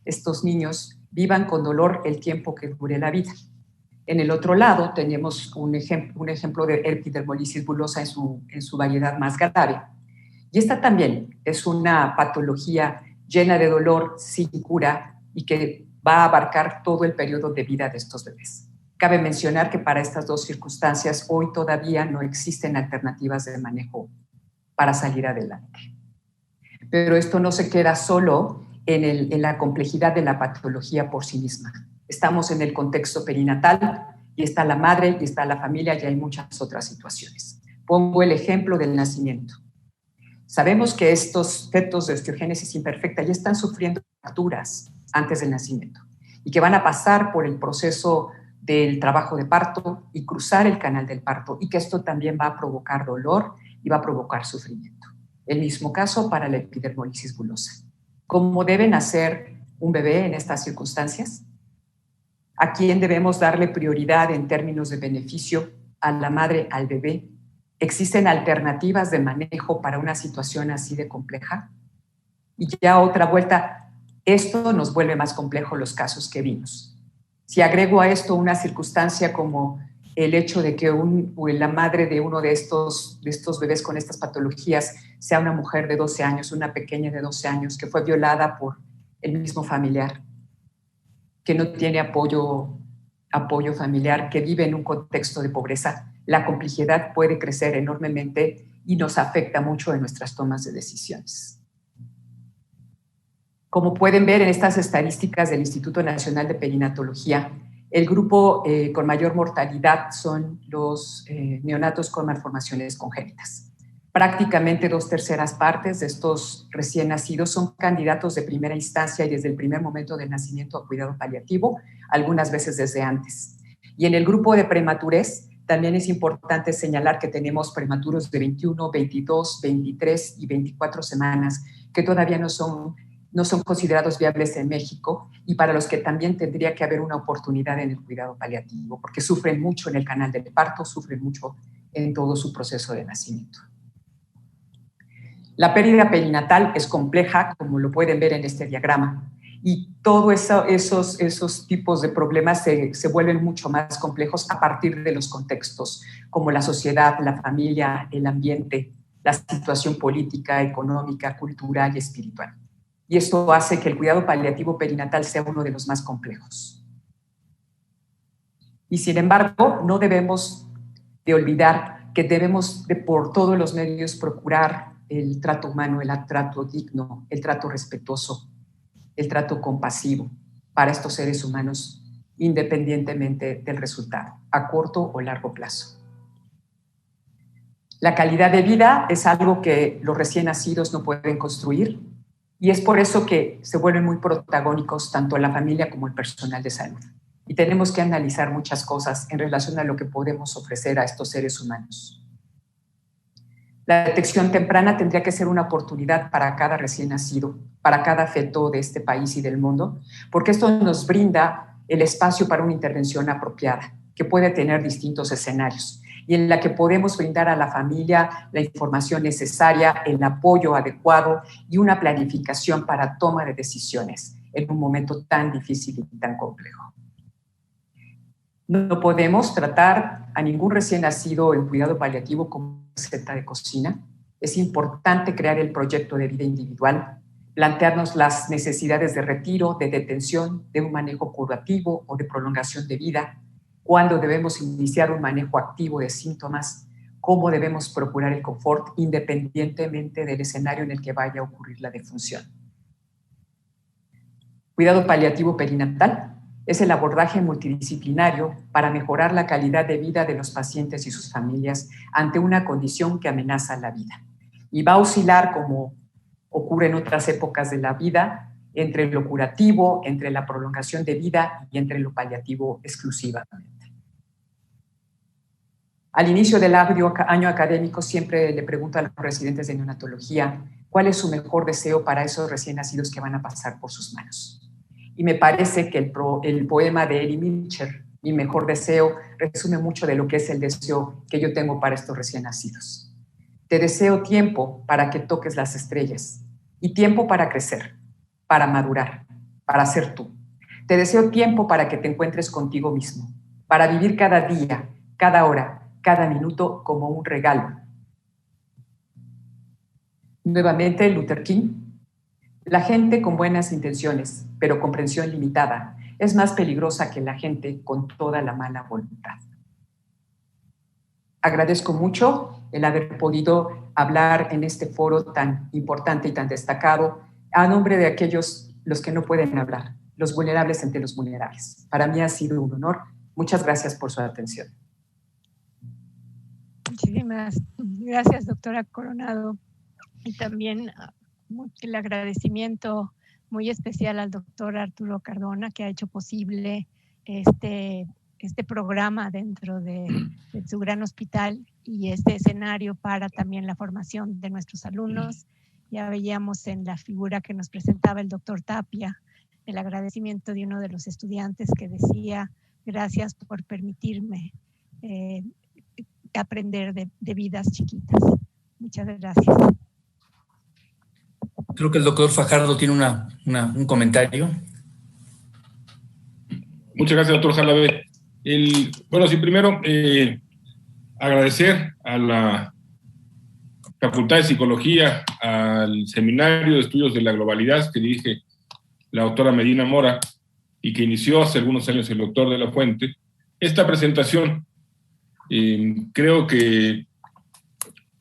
estos niños vivan con dolor el tiempo que dure la vida. En el otro lado tenemos un ejemplo de epidermolisis bullosa en su variedad más grave. Y esta también es una patología llena de dolor, sin cura y que va a abarcar todo el periodo de vida de estos bebés. Cabe mencionar que para estas dos circunstancias hoy todavía no existen alternativas de manejo para salir adelante. Pero esto no se queda solo en la complejidad de la patología por sí misma. Estamos en el contexto perinatal Y está la madre, y está la familia, y hay muchas otras situaciones. Pongo el ejemplo del nacimiento. Sabemos que estos fetos de osteogénesis imperfecta ya están sufriendo fracturas antes del nacimiento y que van a pasar por el proceso del trabajo de parto y cruzar el canal del parto, y que esto también va a provocar dolor y va a provocar sufrimiento. El mismo caso para la epidermólisis bulosa. ¿Cómo debe nacer un bebé en estas circunstancias? ¿A quién debemos darle prioridad en términos de beneficio? ¿A la madre, al bebé? ¿Existen alternativas de manejo para una situación así de compleja? Y ya otra vuelta, esto nos vuelve más complejo los casos que vimos. Si agrego a esto una circunstancia como el hecho de que la madre de uno de estos bebés con estas patologías sea una mujer de 12 años, una pequeña de 12 años, que fue violada por el mismo familiar, que no tiene apoyo familiar, que vive en un contexto de pobreza, la complejidad puede crecer enormemente y nos afecta mucho en nuestras tomas de decisiones. Como pueden ver en estas estadísticas del Instituto Nacional de Perinatología, el grupo con mayor mortalidad son los neonatos con malformaciones congénitas. Prácticamente 2/3 partes de estos recién nacidos son candidatos de primera instancia y desde el primer momento del nacimiento a cuidado paliativo, algunas veces desde antes. Y en el grupo de prematurez, también es importante señalar que tenemos prematuros de 21, 22, 23 y 24 semanas que todavía no son considerados viables en México y para los que también tendría que haber una oportunidad en el cuidado paliativo, porque sufren mucho en el canal del parto, sufren mucho en todo su proceso de nacimiento. La pérdida perinatal es compleja, como lo pueden ver en este diagrama, y todos esos tipos de problemas se vuelven mucho más complejos a partir de los contextos, como la sociedad, la familia, el ambiente, la situación política, económica, cultural y espiritual. Y esto hace que el cuidado paliativo perinatal sea uno de los más complejos. Y sin embargo, no debemos de olvidar que debemos de por todos los medios procurar el trato humano, el trato digno, el trato respetuoso, el trato compasivo para estos seres humanos, independientemente del resultado, a corto o largo plazo. La calidad de vida es algo que los recién nacidos no pueden construir y es por eso que se vuelven muy protagónicos tanto la familia como el personal de salud. Y tenemos que analizar muchas cosas en relación a lo que podemos ofrecer a estos seres humanos. La detección temprana tendría que ser una oportunidad para cada recién nacido, para cada feto de este país y del mundo, porque esto nos brinda el espacio para una intervención apropiada, que puede tener distintos escenarios, y en la que podemos brindar a la familia la información necesaria, el apoyo adecuado y una planificación para toma de decisiones en un momento tan difícil y tan complejo. No podemos tratar a ningún recién nacido en cuidado paliativo como receta de cocina. Es importante crear el proyecto de vida individual, plantearnos las necesidades de retiro, de detención, de un manejo curativo o de prolongación de vida, cuándo debemos iniciar un manejo activo de síntomas, cómo debemos procurar el confort independientemente del escenario en el que vaya a ocurrir la defunción. Cuidado paliativo perinatal es el abordaje multidisciplinario para mejorar la calidad de vida de los pacientes y sus familias ante una condición que amenaza la vida. Y va a oscilar, como ocurre en otras épocas de la vida, entre lo curativo, entre la prolongación de vida y entre lo paliativo exclusivamente. Al inicio del año académico siempre le pregunto a los residentes de neonatología cuál es su mejor deseo para esos recién nacidos que van a pasar por sus manos. Y me parece que el poema de Eddie Mitchell, Mi mejor deseo, resume mucho de lo que es el deseo que yo tengo para estos recién nacidos. Te deseo tiempo para que toques las estrellas y tiempo para crecer, para madurar, para ser tú. Te deseo tiempo para que te encuentres contigo mismo, para vivir cada día, cada hora, cada minuto como un regalo. Nuevamente, Luther King. La gente con buenas intenciones, pero comprensión limitada, es más peligrosa que la gente con toda la mala voluntad. Agradezco mucho el haber podido hablar en este foro tan importante y tan destacado a nombre de aquellos los que no pueden hablar, los vulnerables entre los vulnerables. Para mí ha sido un honor Muchas gracias por su atención. Muchísimas gracias, doctora Coronado. Y también el agradecimiento muy especial al doctor Arturo Cardona, que ha hecho posible este programa dentro de su gran hospital y este escenario para también la formación de nuestros alumnos. Ya veíamos en la figura que nos presentaba el doctor Tapia el agradecimiento de uno de los estudiantes que decía: gracias por permitirme aprender de vidas chiquitas. Muchas gracias. Creo que el doctor Fajardo tiene un comentario. Muchas gracias, doctor Jalabe. Bueno, sí, primero agradecer a la Facultad de Psicología, al Seminario de Estudios de la Globalidad que dirige la doctora Medina Mora y que inició hace algunos años el doctor de la Fuente, esta presentación. Creo que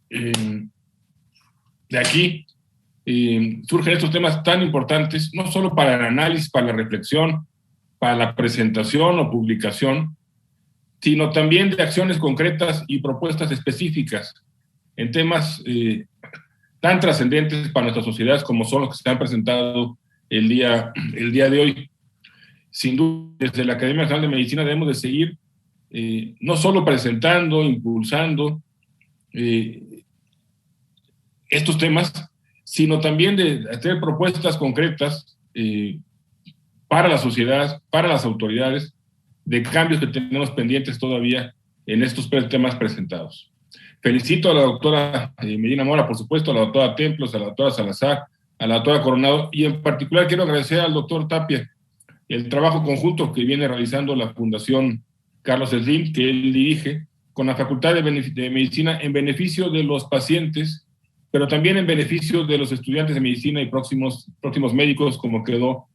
de aquí surgen estos temas tan importantes, no solo para el análisis, para la reflexión, para la presentación o publicación, sino también de acciones concretas y propuestas específicas en temas tan trascendentes para nuestras sociedades como son los que se han presentado el día de hoy. Sin duda, desde la Academia Nacional de Medicina debemos de seguir no solo presentando, impulsando estos temas, sino también de hacer propuestas concretas para la sociedad, para las autoridades, de cambios que tenemos pendientes todavía en estos temas presentados. Felicito a la doctora Medina Mora, por supuesto, a la doctora Templos, a la doctora Salazar, a la doctora Coronado, y en particular quiero agradecer al doctor Tapia el trabajo conjunto que viene realizando la Fundación Carlos Slim, que él dirige, con la Facultad de Medicina en beneficio de los pacientes, pero también en beneficio de los estudiantes de medicina y próximos médicos, como quedó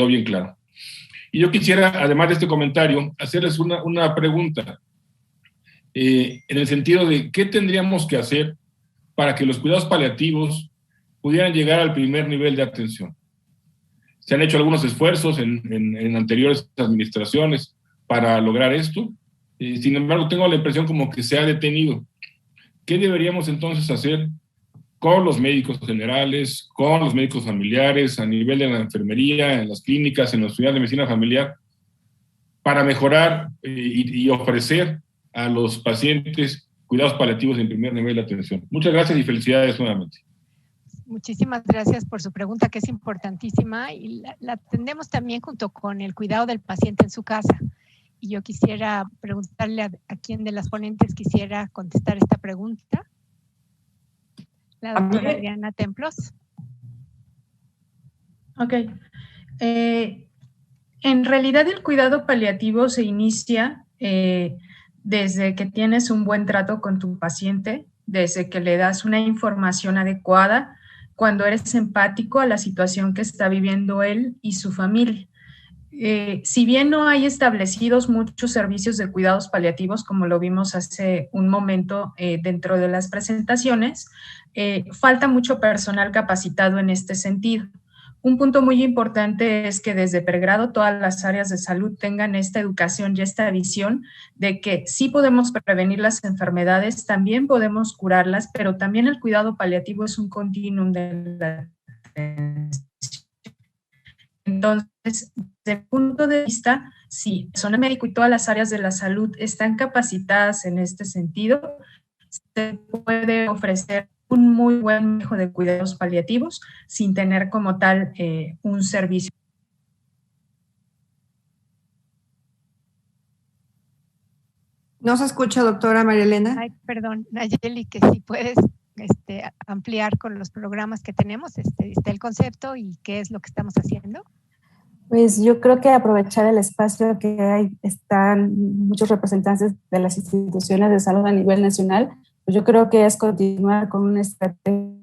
bien claro. Y yo quisiera, además de este comentario, hacerles una pregunta, en el sentido de qué tendríamos que hacer para que los cuidados paliativos pudieran llegar al primer nivel de atención. Se han hecho algunos esfuerzos en anteriores administraciones para lograr esto, sin embargo tengo la impresión como que se ha detenido. ¿Qué deberíamos entonces hacer con los médicos generales, con los médicos familiares, a nivel de la enfermería, en las clínicas, en las unidades de medicina familiar, para mejorar y ofrecer a los pacientes cuidados paliativos en primer nivel de atención? Muchas gracias y felicidades nuevamente. Muchísimas gracias por su pregunta, que es importantísima, y la atendemos también junto con el cuidado del paciente en su casa. Y yo quisiera preguntarle a quién de las ponentes quisiera contestar esta pregunta. La doctora Adriana Templos. Ok. En realidad el cuidado paliativo se inicia desde que tienes un buen trato con tu paciente, desde que le das una información adecuada, cuando eres empático a la situación que está viviendo él y su familia. Si bien no hay establecidos muchos servicios de cuidados paliativos, como lo vimos hace un momento dentro de las presentaciones, falta mucho personal capacitado en este sentido. Un punto muy importante es que desde pregrado todas las áreas de salud tengan esta educación y esta visión de que sí podemos prevenir las enfermedades, también podemos curarlas, pero también el cuidado paliativo es un continuum de la atención. Entonces, desde el punto de vista, si el personal médico y todas las áreas de la salud están capacitadas en este sentido, se puede ofrecer un muy buen manejo de cuidados paliativos sin tener como tal un servicio. ¿No se escucha, doctora María Elena? Ay, perdón, Nayeli, que si puedes ampliar con los programas que tenemos, el concepto y qué es lo que estamos haciendo. Pues yo creo que aprovechar el espacio que hay, están muchos representantes de las instituciones de salud a nivel nacional, pues yo creo que es continuar con una estrategia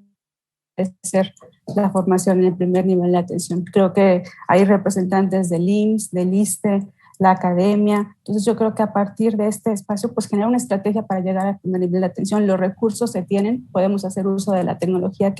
de hacer la formación en el primer nivel de atención. Creo que hay representantes del IMSS, del ISSSTE, la academia. Entonces yo creo que a partir de este espacio, pues generar una estrategia para llegar al primer nivel de atención. Los recursos se tienen, podemos hacer uso de la tecnología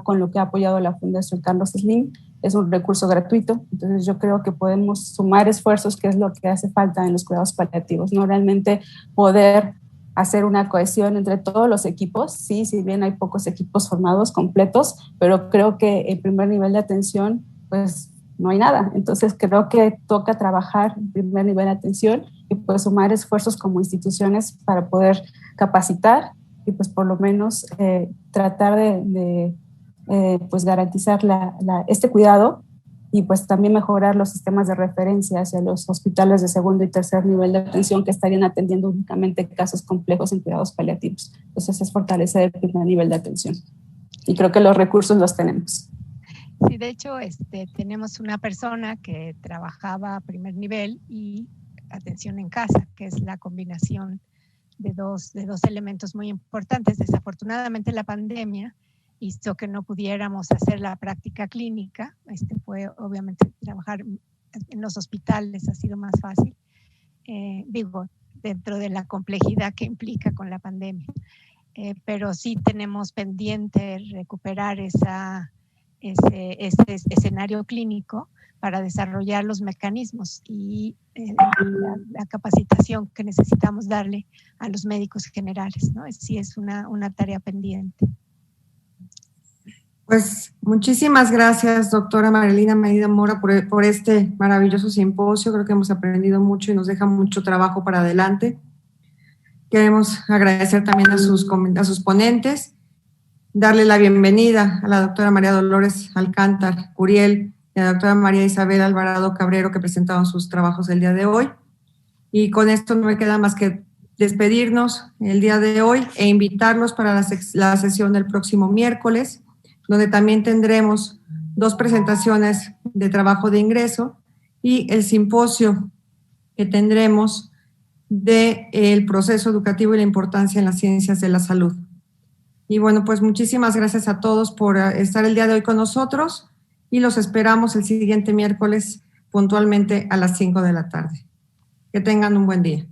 con lo que ha apoyado la Fundación Carlos Slim, es un recurso gratuito, entonces yo creo que podemos sumar esfuerzos, que es lo que hace falta en los cuidados paliativos, ¿no? Realmente poder hacer una cohesión entre todos los equipos, sí, si bien hay pocos equipos formados completos, pero creo que el primer nivel de atención, pues no hay nada. Entonces creo que toca trabajar en primer nivel de atención y pues sumar esfuerzos como instituciones para poder capacitar y pues por lo menos tratar de pues garantizar este cuidado y pues también mejorar los sistemas de referencia hacia los hospitales de segundo y tercer nivel de atención que estarían atendiendo únicamente casos complejos en cuidados paliativos. Entonces es fortalecer el primer nivel de atención. Y creo que los recursos los tenemos. Sí, de hecho, tenemos una persona que trabajaba a primer nivel y atención en casa, que es la combinación de dos elementos muy importantes. Desafortunadamente la pandemia hizo que no pudiéramos hacer la práctica clínica. Fue obviamente trabajar en los hospitales ha sido más fácil, dentro de la complejidad que implica con la pandemia. Pero sí tenemos pendiente recuperar ese escenario clínico para desarrollar los mecanismos y la capacitación que necesitamos darle a los médicos generales, ¿no? Sí es una tarea pendiente. Pues muchísimas gracias, doctora Marielina Medina Mora, por este maravilloso simposio. Creo que hemos aprendido mucho y nos deja mucho trabajo para adelante. Queremos agradecer también a sus ponentes, darle la bienvenida a la doctora María Dolores Alcántar Curiel y a la doctora María Isabel Alvarado Cabrero, que presentaron sus trabajos el día de hoy. Y con esto no me queda más que despedirnos el día de hoy e invitarlos para la sesión del próximo miércoles, donde también tendremos 2 presentaciones de trabajo de ingreso y el simposio que tendremos del proceso educativo y la importancia en las ciencias de la salud. Y bueno, pues muchísimas gracias a todos por estar el día de hoy con nosotros y los esperamos el siguiente miércoles puntualmente a las 5 de la tarde. Que tengan un buen día.